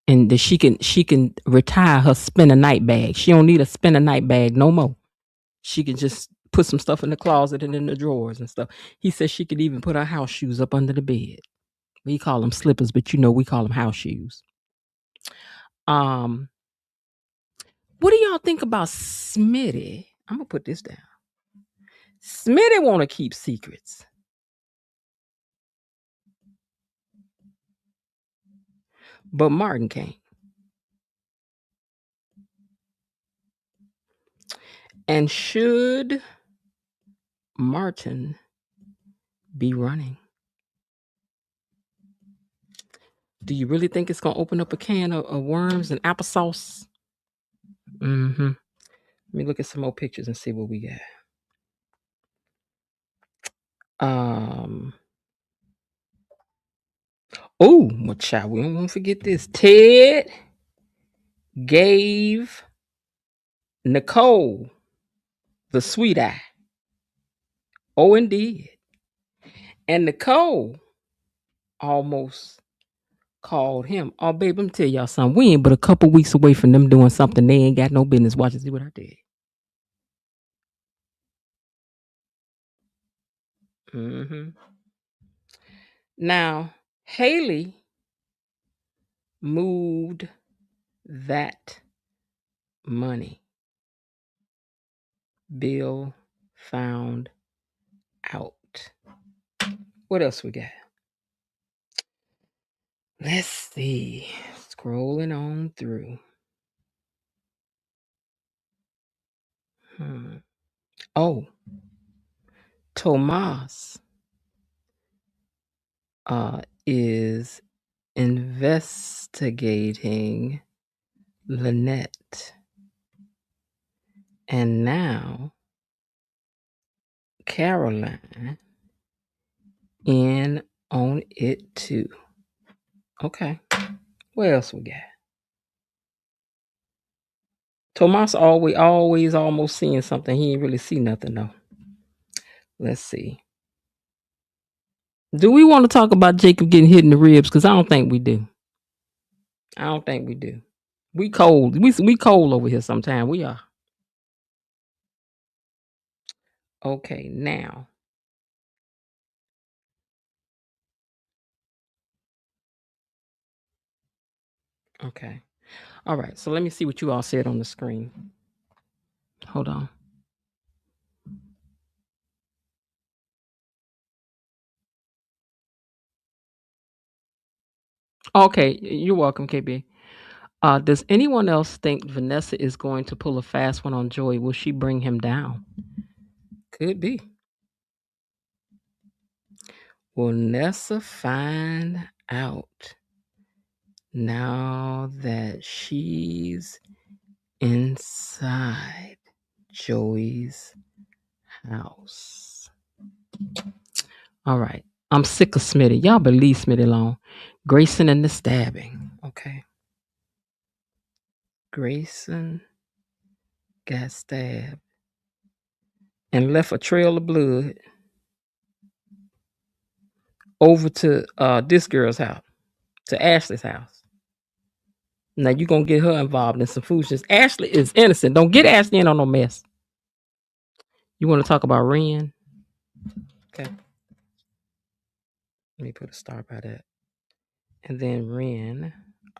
B: and that she can retire her spend a night bag. She don't need a spend a night bag no more. She can just put some stuff in the closet and in the drawers and stuff. He said she could even put her house shoes up under the bed. We call them slippers, but we call them house shoes. What do y'all think about Smitty? I'm gonna put this down. Smitty want to keep secrets, but Martin can't. And should Martin be running? Do you really think it's gonna open up a can of worms and applesauce? Mm-hmm. Let me look at some more pictures and see what we got. Oh, my child, we don't want to forget this. Ted gave Nicole the sweet eye. Oh, indeed. And Nicole almost called him. Oh, babe, let me tell y'all something. We ain't but a couple weeks away from them doing something they ain't got no business. Watch and see what I did. Mm-hmm. Now, Haley moved that money. Bill found out. What else we got? Let's see. Scrolling on through. Oh, Tomas is investigating Lynette. And now Caroline in on it too. Okay. What else we got? Tomas always almost seeing something. He ain't really see nothing though. Let's see. Do we want to talk about Jacob getting hit in the ribs? Because I don't think we do. We cold. We cold over here sometime. We are. Okay, now. Okay. All right. So let me see what you all said on the screen. Hold on. Okay. You're welcome, KB. Does anyone else think Vanessa is going to pull a fast one on Joey? Will she bring him down? Could be. Will Nessa find out now that she's inside Joey's house? All right. I'm sick of Smitty. Y'all better leave Smitty alone. Grayson and the stabbing. Okay. Grayson got stabbed and left a trail of blood over to this girl's house, to Ashley's house. Now you're going to get her involved in some foolishness. Ashley is innocent. Don't get Ashley in on no mess. You want to talk about Ren? Okay. Let me put a star by that. And then Ren,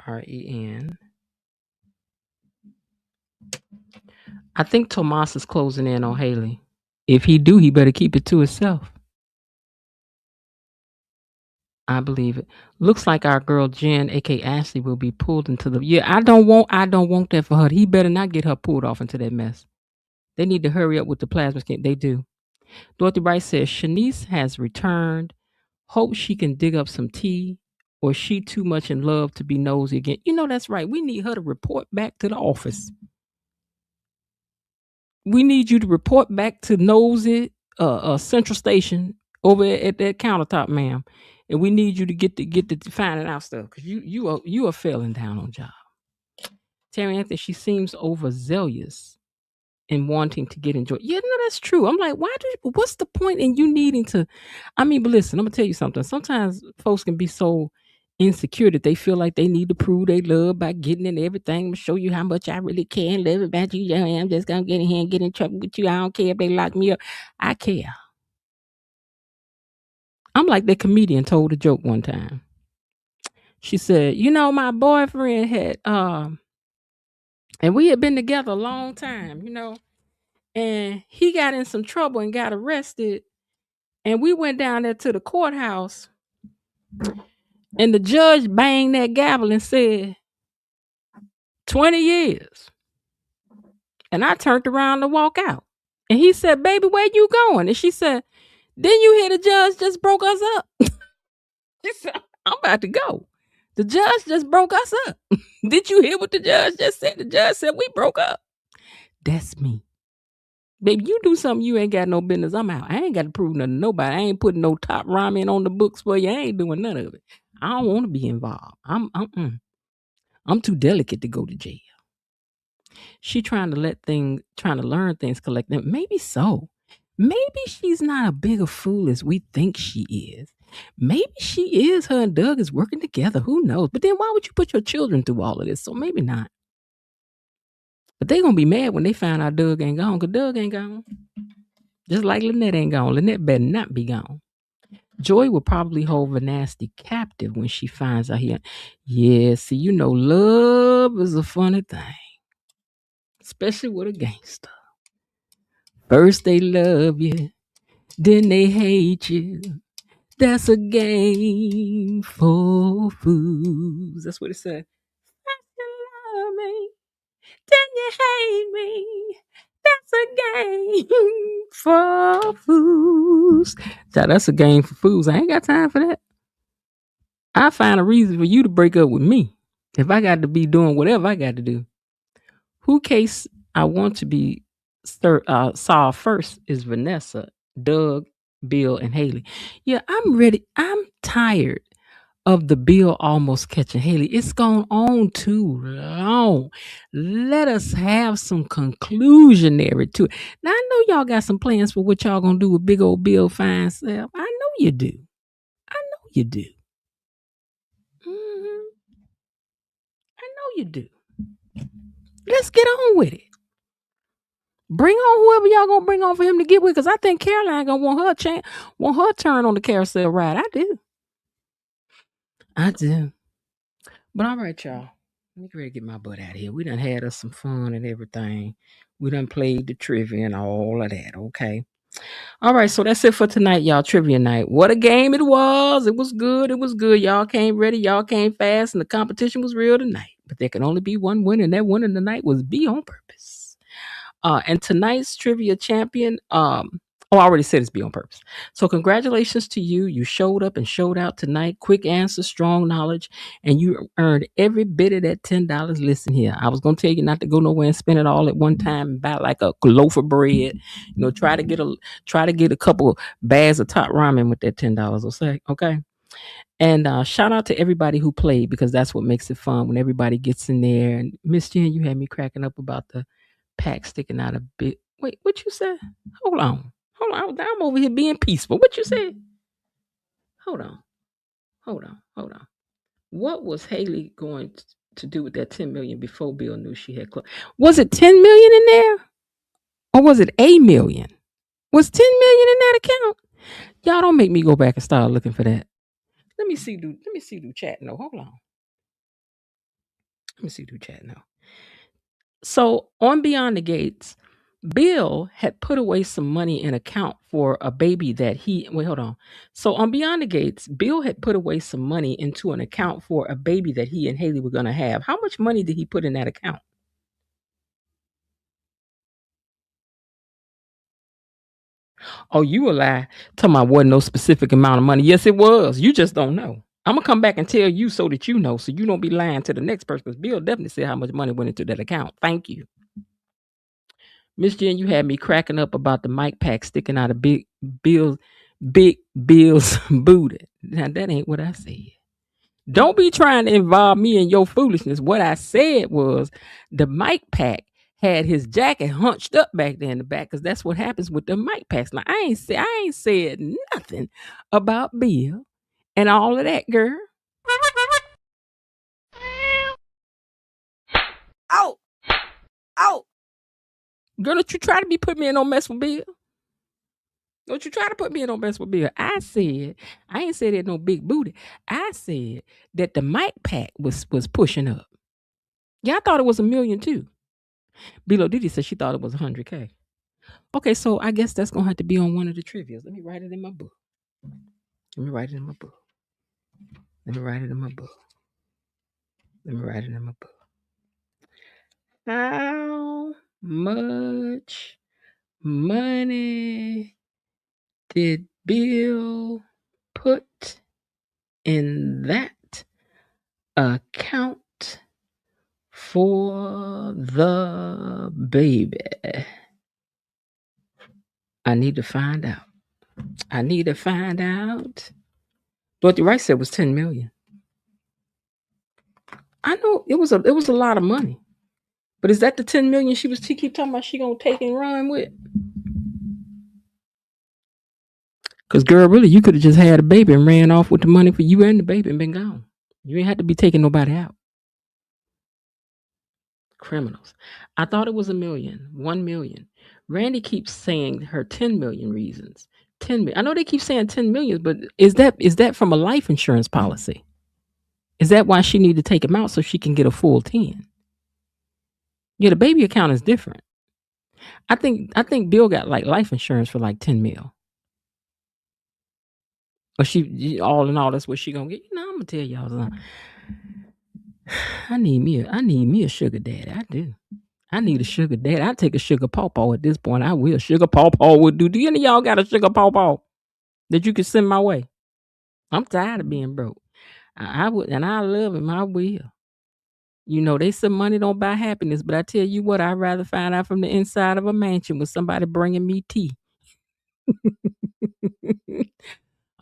B: R-E-N. I think Tomas is closing in on Haley. If he do, he better keep it to himself. I believe it. Looks like our girl Jen, aka Ashley, will be pulled into the. Yeah, I don't want that for her. He better not get her pulled off into that mess. They need to hurry up with the plasma scan. They do. Dorothy Rice says Shanice has returned. Hope she can dig up some tea or she too much in love to be nosy again? You know, that's right. We need her to report back to the office. We need you to report back to nosy Central Station over at that countertop, ma'am. And we need you to get to finding out stuff because you are failing down on job. Terry Anthony, she seems overzealous in wanting to get enjoyed. Yeah, no, that's true. I'm like, what's the point in you needing to? I mean, but listen, I'm gonna tell you something. Sometimes folks can be so insecure that they feel like they need to prove they love by getting in everything. I'm gonna show you how much I really care and love about you. Yeah, I'm just gonna get in here and get in trouble with you. I don't care if they lock me up. I care. I'm like that comedian told a joke one time. She said, my boyfriend had and we had been together a long time, and he got in some trouble and got arrested. And we went down there to the courthouse, and the judge banged that gavel and said, 20 years. And I turned around to walk out. And he said, baby, where you going? And she said, didn't you hear the judge just broke us up? She said, I'm about to go. The judge just broke us up. Did you hear what the judge just said? The judge said we broke up. That's me. Baby, you do something you ain't got no business. I'm out. I ain't got to prove nothing to nobody. I ain't putting no top ramen on the books for you. I ain't doing none of it. I don't want to be involved. I'm too delicate to go to jail. She trying to learn things collectively. Maybe so. Maybe she's not a bigger fool as we think she is. Maybe she is. Her and Doug is working together. Who knows? But then why would you put your children through all of this? So maybe not. But they gonna be mad when they find out Doug ain't gone, because Doug ain't gone. Just like Lynette ain't gone. Lynette better not be gone. Joy will probably hold Vanasty captive when she finds out here. Yeah, see, love is a funny thing. Especially with a gangster. First they love you, then they hate you. That's a game for fools. That's what it said. First you love me, then you hate me. That's a game for fools. That's a game for fools. I ain't got time for that. I find a reason for you to break up with me if I got to be doing whatever I got to do. Who case I want to be solved first is Vanessa, Doug, Bill, and Haley. Yeah, I'm ready. I'm tired of the Bill almost catching Haley. It's gone on too long. Let us have some conclusionary to it. Now, I know y'all got some plans for what y'all gonna do with big old Bill fine self. I know you do. I know you do. Mm-hmm. I know you do. Let's get on with it. Bring on whoever y'all gonna bring on for him to get with, because I think Caroline gonna want her turn on the carousel ride. I do. But all right, y'all. Let me go ahead and get my butt out of here. We done had us some fun and everything. We done played the trivia and all of that. Okay. All right, so that's it for tonight, y'all. Trivia night. What a game it was. It was good. It was good. Y'all came ready. Y'all came fast, and the competition was real tonight. But there can only be one winner, and that winner tonight was Be On Purpose. And tonight's trivia champion, I already said it's Be On Purpose. So congratulations to you. You showed up and showed out tonight. Quick answer, strong knowledge, and you earned every bit of that $10. Listen here, I was gonna tell you not to go nowhere and spend it all at one time and buy like a loaf of bread. Try to get a couple bags of top ramen with that $10. Okay. And shout out to everybody who played, because that's what makes it fun when everybody gets in there. And Miss Jen, you had me cracking up about the pack sticking out a bit. Wait, what you said? Hold on. I'm over here being peaceful. What you said? Hold on. What was Haley going to do with that 10 million before Bill knew she had closed? Was it 10 million in there? Or was it a million? Was 10 million in that account? Y'all don't make me go back and start looking for that. Let me see do chat. No, hold on. Let me see do chat now. So on Beyond the Gates, Bill had put away some money in account for a baby that hold on. So on Beyond the Gates, Bill had put away some money into an account for a baby that he and Haley were going to have. How much money did he put in that account? Oh, you a lie. Talking about wasn't no specific amount of money. Yes, it was. You just don't know. I'm gonna come back and tell you so that you know, so you don't be lying to the next person. Because Bill definitely said how much money went into that account. Thank you, Miss Jen. You had me cracking up about the mic pack sticking out of Big Bill's booty. Now that ain't what I said. Don't be trying to involve me in your foolishness. What I said was the mic pack had his jacket hunched up back there in the back because that's what happens with the mic packs. Now I ain't said nothing about Bill and all of that, girl. Oh, oh, girl, don't you try to be putting me in no mess with Bill. Don't you try to put me in no mess with Bill. I ain't said it no big booty. I said that the mic pack was pushing up. Yeah, I thought it was $1 million too. Bilo Didi said she thought it was $100K. Okay, so I guess that's gonna have to be on one of the trivias. Let me write it in my book. Let me write it in my book. Let me write it in my book. Let me write it in my book. How much money did Bill put in that account for the baby? I need to find out. Dorothy Rice said it was $10 million. I know it was a lot of money. But is that the $10 million she keep talking about she gonna take and run with? Cause girl, really, you could have just had a baby and ran off with the money for you and the baby and been gone. You ain't had to be taking nobody out. Criminals. I thought it was $1 million, 1 million. Randy keeps saying her 10 million reasons. 10 million. I know they keep saying 10 million, but is that from a life insurance policy? Is that why she need to take him out so she can get a full 10? Yeah, the baby account is different. I think Bill got like life insurance for like 10 mil. Or she all in all, that's what she gonna get. You know, I'm gonna tell y'all something. I need me a sugar daddy. I do. I need a sugar daddy. I take a sugar pawpaw at this point. I will. Sugar pawpaw would do. Do any of y'all got a sugar pawpaw that you can send my way? I'm tired of being broke. I would, and I love him. I will. You know, they say money don't buy happiness, but I tell you what, I'd rather find out from the inside of a mansion with somebody bringing me tea.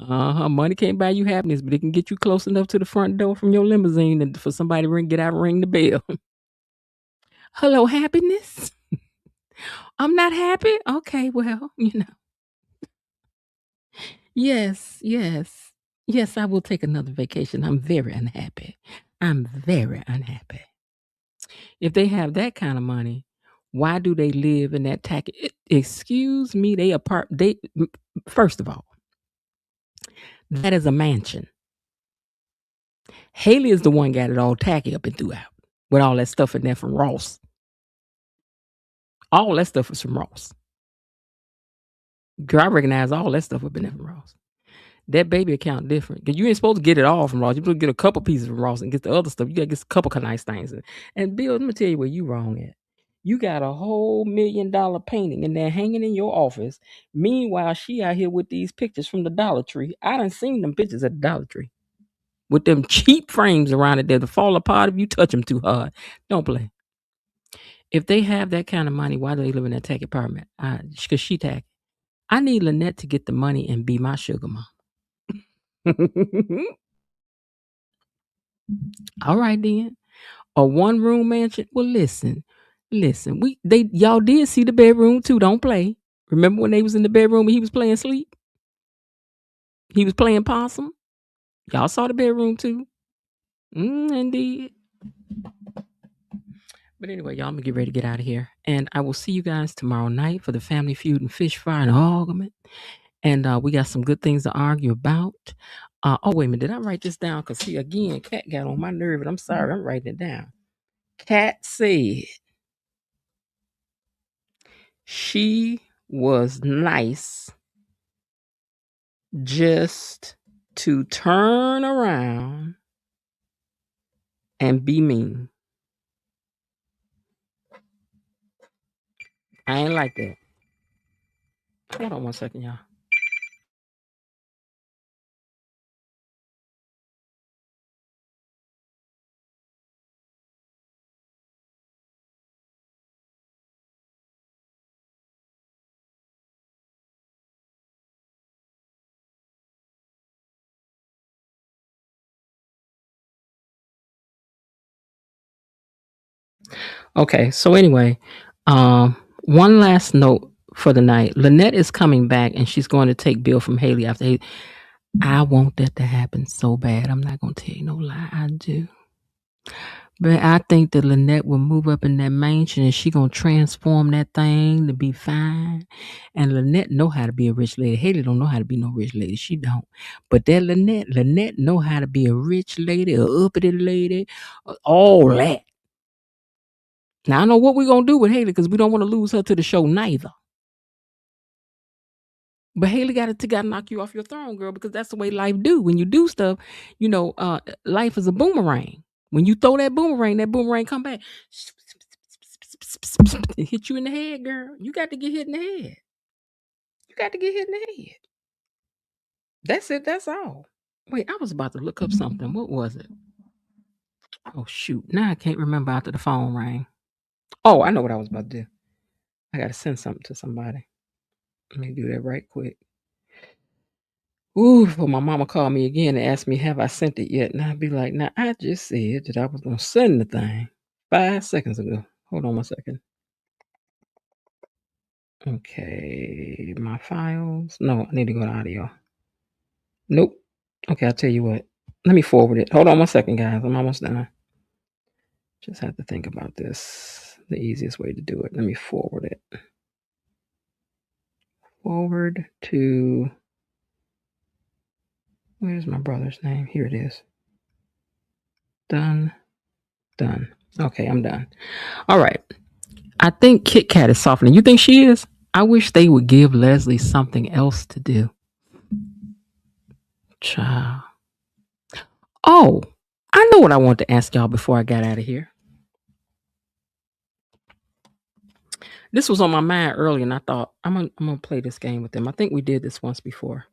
B: Money can't buy you happiness, but it can get you close enough to the front door from your limousine and for somebody to get out and ring the bell. Hello, happiness? I'm not happy? Okay, well, you know. Yes. Yes, I will take another vacation. I'm very unhappy. If they have that kind of money, why do they live in that tacky? Excuse me, first of all, that is a mansion. Haley is the one got it all tacky up and throughout with all that stuff in there from Ross. All that stuff is from Ross. Girl, I recognize all that stuff up in there from Ross. That baby account different. Because you ain't supposed to get it all from Ross. You're supposed to get a couple pieces from Ross and get the other stuff. You got to get a couple of nice things. And Bill, let me tell you where you wrong at. You got a whole $1 million painting in there hanging in your office. Meanwhile, she out here with these pictures from the Dollar Tree. I done seen them pictures at the Dollar Tree. With them cheap frames around it there to fall apart if you touch them too hard. Don't play. If they have that kind of money, why do they live in that tacky apartment? Because she tacky. I need Lynette to get the money and be my sugar mom. All right then. A 1-room mansion. Well, listen. Y'all did see the bedroom too. Don't play. Remember when they was in the bedroom and he was playing sleep? He was playing possum. Y'all saw the bedroom too. Indeed. But anyway, y'all, I'm gonna get ready to get out of here. And I will see you guys tomorrow night for the Family Feud and Fish Fry and argument. And we got some good things to argue about. Wait a minute. Did I write this down? Because see, again, Kat got on my nerve. And I'm sorry. I'm writing it down. Kat said she was nice just to turn around and be mean. I ain't like that. Hold on one second, y'all. Okay, so anyway, one last note for the night. Lynette is coming back and she's going to take Bill from Haley after Haley. I want that to happen so bad. I'm not going to tell you no lie. I do. But I think that Lynette will move up in that mansion and she going to transform that thing to be fine. And Lynette know how to be a rich lady. Haley don't know how to be no rich lady. She don't. But that Lynette know how to be a rich lady, a uppity lady, all that. Now, I know what we're going to do with Haley because we don't want to lose her to the show neither. But Haley got to knock you off your throne, girl, because that's the way life do. When you do stuff, life is a boomerang. When you throw that boomerang come back. It hit you in the head, girl. You got to get hit in the head. You got to get hit in the head. That's it. That's all. Wait, I was about to look up something. What was it? Oh, shoot. Now I can't remember after the phone rang. Oh, I know what I was about to do. I got to send something to somebody. Let me do that right quick. Ooh, well, my mama called me again and asked me, have I sent it yet? And I'd be like, nah, I just said that I was going to send the thing 5 seconds ago. Hold on 1 second. Okay, my files. No, I need to go to audio. Nope. Okay, I'll tell you what. Let me forward it. Hold on 1 second, guys. I'm almost done. Just have to think about this. The easiest way to do it. Let me forward it. Forward to... Where's my brother's name? Here it is. Done. Okay, I'm done. All right. I think Kit Kat is softening. You think she is? I wish they would give Leslie something else to do. Child. Oh, I know what I want to ask y'all before I got out of here. This was on my mind earlier, and I thought I'm gonna play this game with them. I think we did this once before.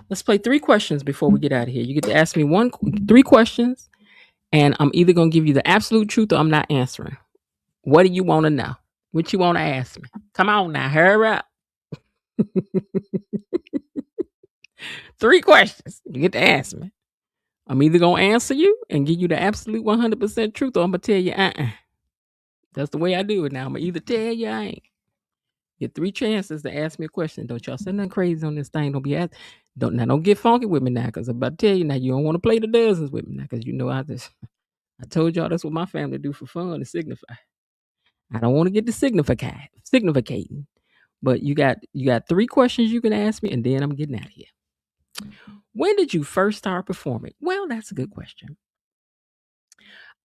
B: Let's play 3 questions before we get out of here. You get to ask me 3 questions, and I'm either gonna give you the absolute truth or I'm not answering. What do you want to know? What you want to ask me? Come on now, hurry up. 3 questions. You get to ask me. I'm either gonna answer you and give you the absolute 100% truth, or I'm gonna tell you, That's the way I do it now. I'm gonna either tell you I ain't. Get 3 chances to ask me a question. Don't y'all say nothing crazy on this thing. Don't be asked. Don't get funky with me now, because I'm about to tell you now. You don't want to play the dozens with me now, because I told y'all that's what my family do for fun to signify. I don't want to get the significating. But you got 3 questions you can ask me, and then I'm getting out of here. When did you first start performing? Well, that's a good question.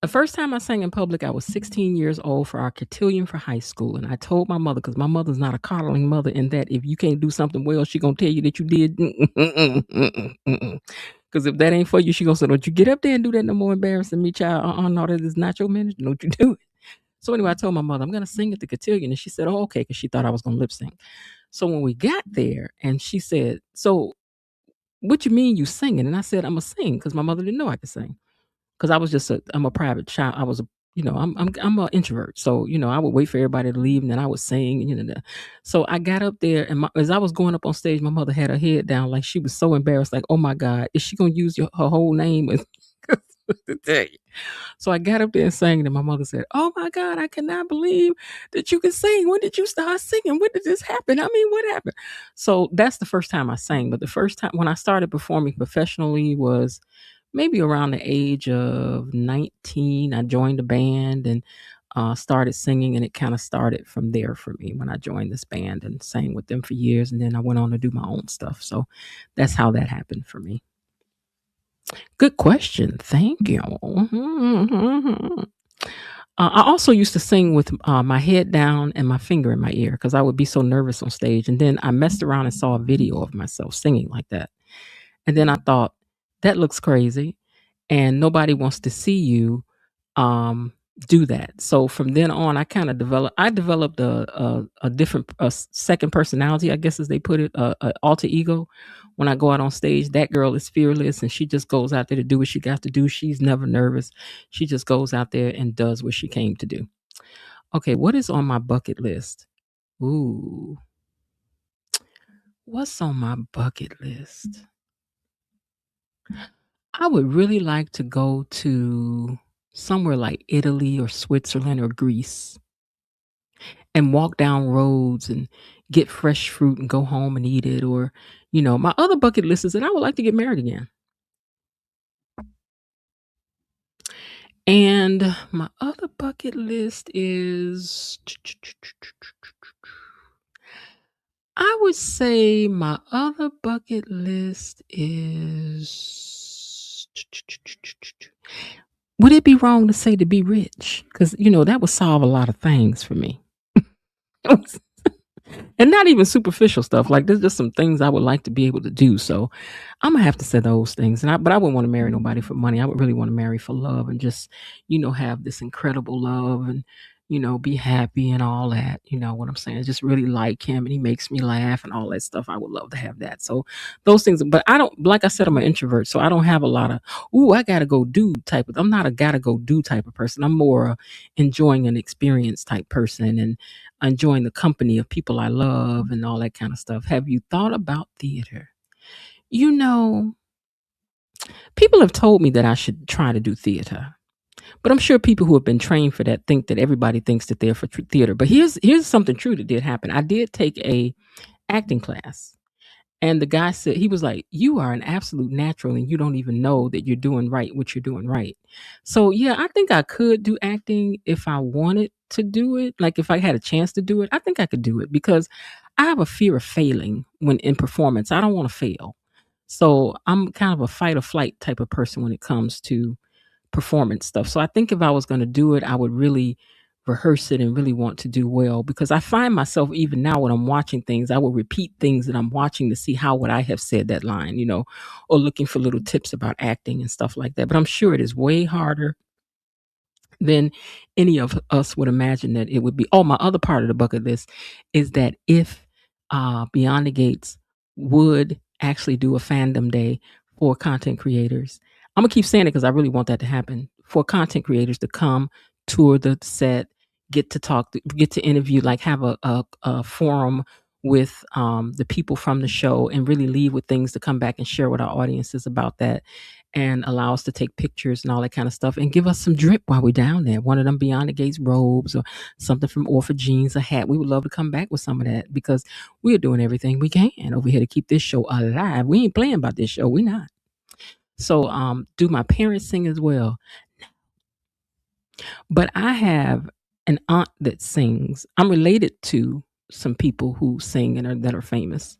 B: The first time I sang in public, I was 16 years old for our cotillion for high school. And I told my mother, because my mother's not a coddling mother, in that if you can't do something well, she going to tell you that you did. Because if that ain't for you, she going to say, don't you get up there and do that no more, embarrassing me, child. No, that is not your ministry. Don't you do it. So anyway, I told my mother, I'm going to sing at the cotillion. And she said, oh, okay, because she thought I was going to lip sync. So when we got there, and she said, so what you mean you singing? And I said, I'm going to sing, because my mother didn't know I could sing. Because I was I'm a private child. I was I'm an introvert. So, I would wait for everybody to leave and then I would sing, So I got up there and as I was going up on stage, my mother had her head down like she was so embarrassed, like, oh my God, is she going to use her whole name? To tell you. So I got up there and sang, and my mother said, oh my God, I cannot believe that you can sing. When did you start singing? When did this happen? I mean, what happened? So that's the first time I sang. But the first time when I started performing professionally was maybe around the age of 19. I joined a band and started singing, and it kind of started from there for me when I joined this band and sang with them for years. And then I went on to do my own stuff. So that's how that happened for me. Good question. Thank you. I also used to sing with my head down and my finger in my ear because I would be so nervous on stage. And then I messed around and saw a video of myself singing like that. And then I thought, that looks crazy. And nobody wants to see you do that. So from then on, I kind of developed a different second personality, I guess as they put it, a alter ego. When I go out on stage, that girl is fearless and she just goes out there to do what she got to do. She's never nervous. She just goes out there and does what she came to do. Okay, what is on my bucket list? Ooh, what's on my bucket list? I would really like to go to somewhere like Italy or Switzerland or Greece and walk down roads and get fresh fruit and go home and eat it. Or, my other bucket list is that I would like to get married again. And my other bucket list is, I would say my other bucket list is, would it be wrong to say to be rich? Because, that would solve a lot of things for me. And not even superficial stuff. Like there's just some things I would like to be able to do. So I'm gonna have to say those things. But I wouldn't want to marry nobody for money. I would really want to marry for love and just, have this incredible love and, be happy and all that. You know what I'm saying? Just really like him and he makes me laugh and all that stuff. I would love to have that. So those things, but I don't, like I said, I'm an introvert. So I don't have a lot of, I gotta go do type of, I'm not a gotta go do type of person. I'm more enjoying an experience type person and enjoying the company of people I love and all that kind of stuff. Have you thought about theater? People have told me that I should try to do theater, but I'm sure people who have been trained for that think that everybody thinks that they're for theater. But here's something true that did happen. I did take a acting class. And the guy said, he was like, you are an absolute natural and you don't even know that you're doing right what you're doing right. So, yeah, I think I could do acting if I wanted to do it. Like if I had a chance to do it, I think I could do it because I have a fear of failing when in performance. I don't want to fail. So I'm kind of a fight or flight type of person when it comes to performance stuff. So I think if I was going to do it, I would really rehearse it and really want to do well because I find myself even now when I'm watching things, I will repeat things that I'm watching to see how would I have said that line, or looking for little tips about acting and stuff like that. But I'm sure it is way harder than any of us would imagine that it would be. Oh, my other part of the bucket list is that if Beyond the Gates would actually do a fandom day for content creators, I'm gonna keep saying it because I really want that to happen, for content creators to come, tour the set, get to talk, get to interview, like have a forum with the people from the show and really leave with things to come back and share with our audiences about that and allow us to take pictures and all that kind of stuff and give us some drip while we're down there. One of them Beyond the Gates robes or something from Orpha Jeans, a hat. We would love to come back with some of that because we're doing everything we can over here to keep this show alive. We ain't playing about this show. We not. So do my parents sing as well? But I have an aunt that sings. I'm related to some people who sing and that are famous.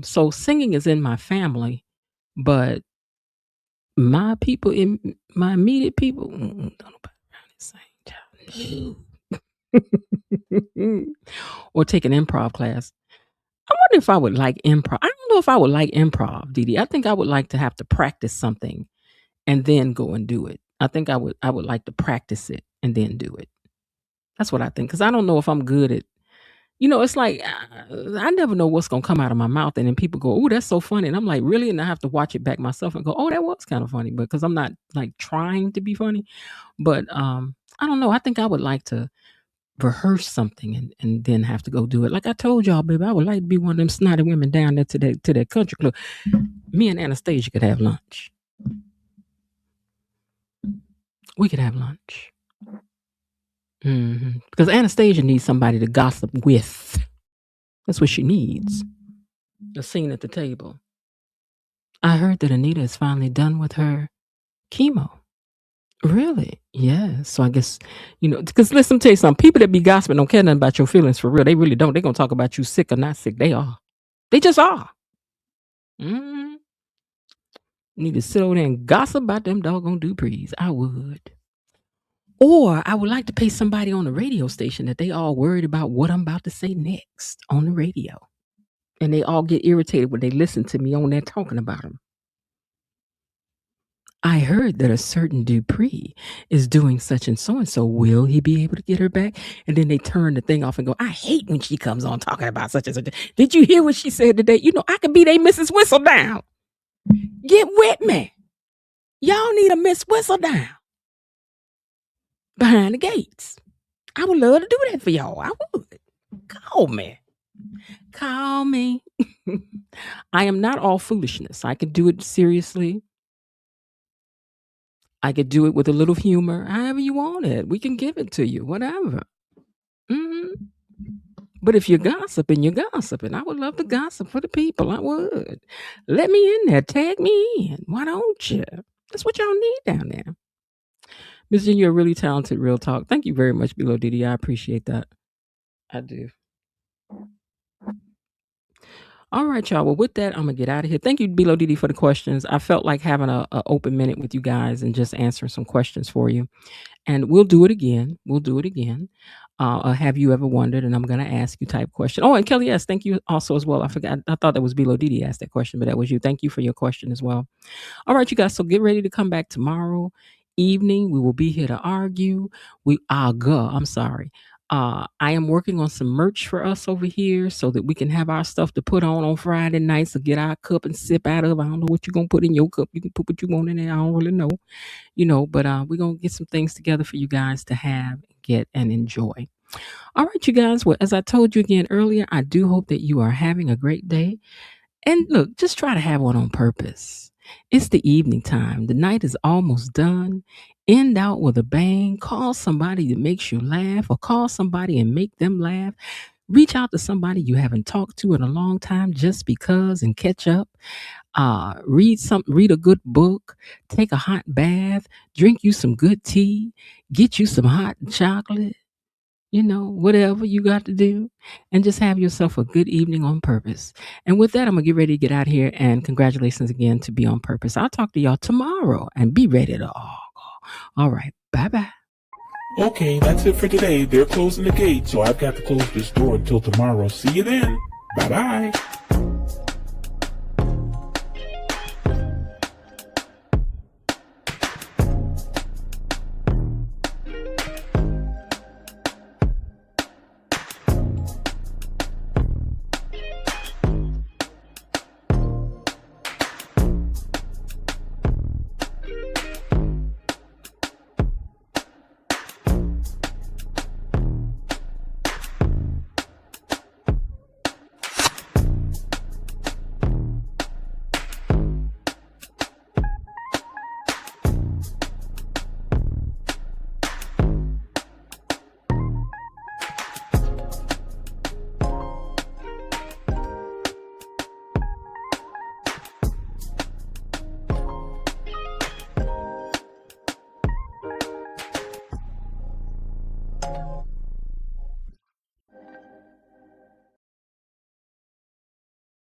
B: So singing is in my family, but my people in my immediate people, don't nobody around this same child. No. Or take an improv class. I wonder if I would like improv. I don't know if I would like improv, Dee. I think I would like to have to practice something and then go and do it. I think I would like to practice it and then do it. That's what I think. Because I don't know if I'm good at, it's like I never know what's going to come out of my mouth. And then people go, oh, that's so funny. And I'm like, really? And I have to watch it back myself and go, oh, that was kind of funny. But because I'm not like trying to be funny. But I don't know. I think I would like to rehearse something and then have to go do it. Like I told y'all, baby, I would like to be one of them snotty women down there to that country club. Me and Anastasia could have lunch. We could have lunch. Because Anastasia needs somebody to gossip with. That's what she needs. A scene at the table. I heard that Anita is finally done with her chemo. Really? Yeah. So I guess, because listen, let me tell you something. People that be gossiping don't care nothing about your feelings for real. They really don't. They're going to talk about you sick or not sick. They are. They just are. Need to sit over there and gossip about them doggone Duprees. I would. Or I would like to pay somebody on the radio station that they all worried about what I'm about to say next on the radio. And they all get irritated when they listen to me on there talking about them. I heard that a certain Dupree is doing such and so. Will he be able to get her back? And then they turn the thing off and go, I hate when she comes on talking about such and such. Did you hear what she said today? I could be they Mrs. Whistledown. Get with me. Y'all need a Miss Whistledown behind the gates. I would love to do that for y'all. I would. Call me. Call me. I am not all foolishness. I can do it seriously. I could do it with a little humor, however you want it. We can give it to you, whatever. But if you're gossiping, you're gossiping. I would love to gossip for the people. I would. Let me in there. Tag me in. Why don't you? That's what y'all need down there. Miss Jen, you're really talented, real talk. Thank you very much, Below Diddy. I appreciate that. I do. All right, y'all. Well, with that, I'm going to get out of here. Thank you, Below Diddy, for the questions. I felt like having an open minute with you guys and just answering some questions for you. And we'll do it again. Have you ever wondered? And I'm going to ask you type question. Oh, and Kelly, yes, thank you also as well. I forgot. I thought that was Below Diddy asked that question, but that was you. Thank you for your question as well. All right, you guys. So get ready to come back tomorrow evening. We will be here to argue. I'm sorry. I am working on some merch for us over here so that we can have our stuff to put on Friday nights to get our cup and sip out of. I don't know what you're going to put in your cup. You can put what you want in there. I don't really know, but we're going to get some things together for you guys to have, get, and enjoy. All right, you guys. Well, as I told you again earlier, I do hope that you are having a great day. And look, just try to have one on purpose. It's the evening time. The night is almost done. End out with a bang. Call somebody that makes you laugh, or call somebody and make them laugh. Reach out to somebody you haven't talked to in a long time just because, and catch up. Read a good book, take a hot bath, drink you some good tea, get you some hot chocolate, whatever you got to do, and just have yourself a good evening on purpose. And with that, I'm going to get ready to get out here, and congratulations again to Be On Purpose. I'll talk to y'all tomorrow, and be ready to all right. Bye-bye.
A: Okay, that's it for today. They're closing the gate, so I've got to close this door until tomorrow. See you then. Bye-bye.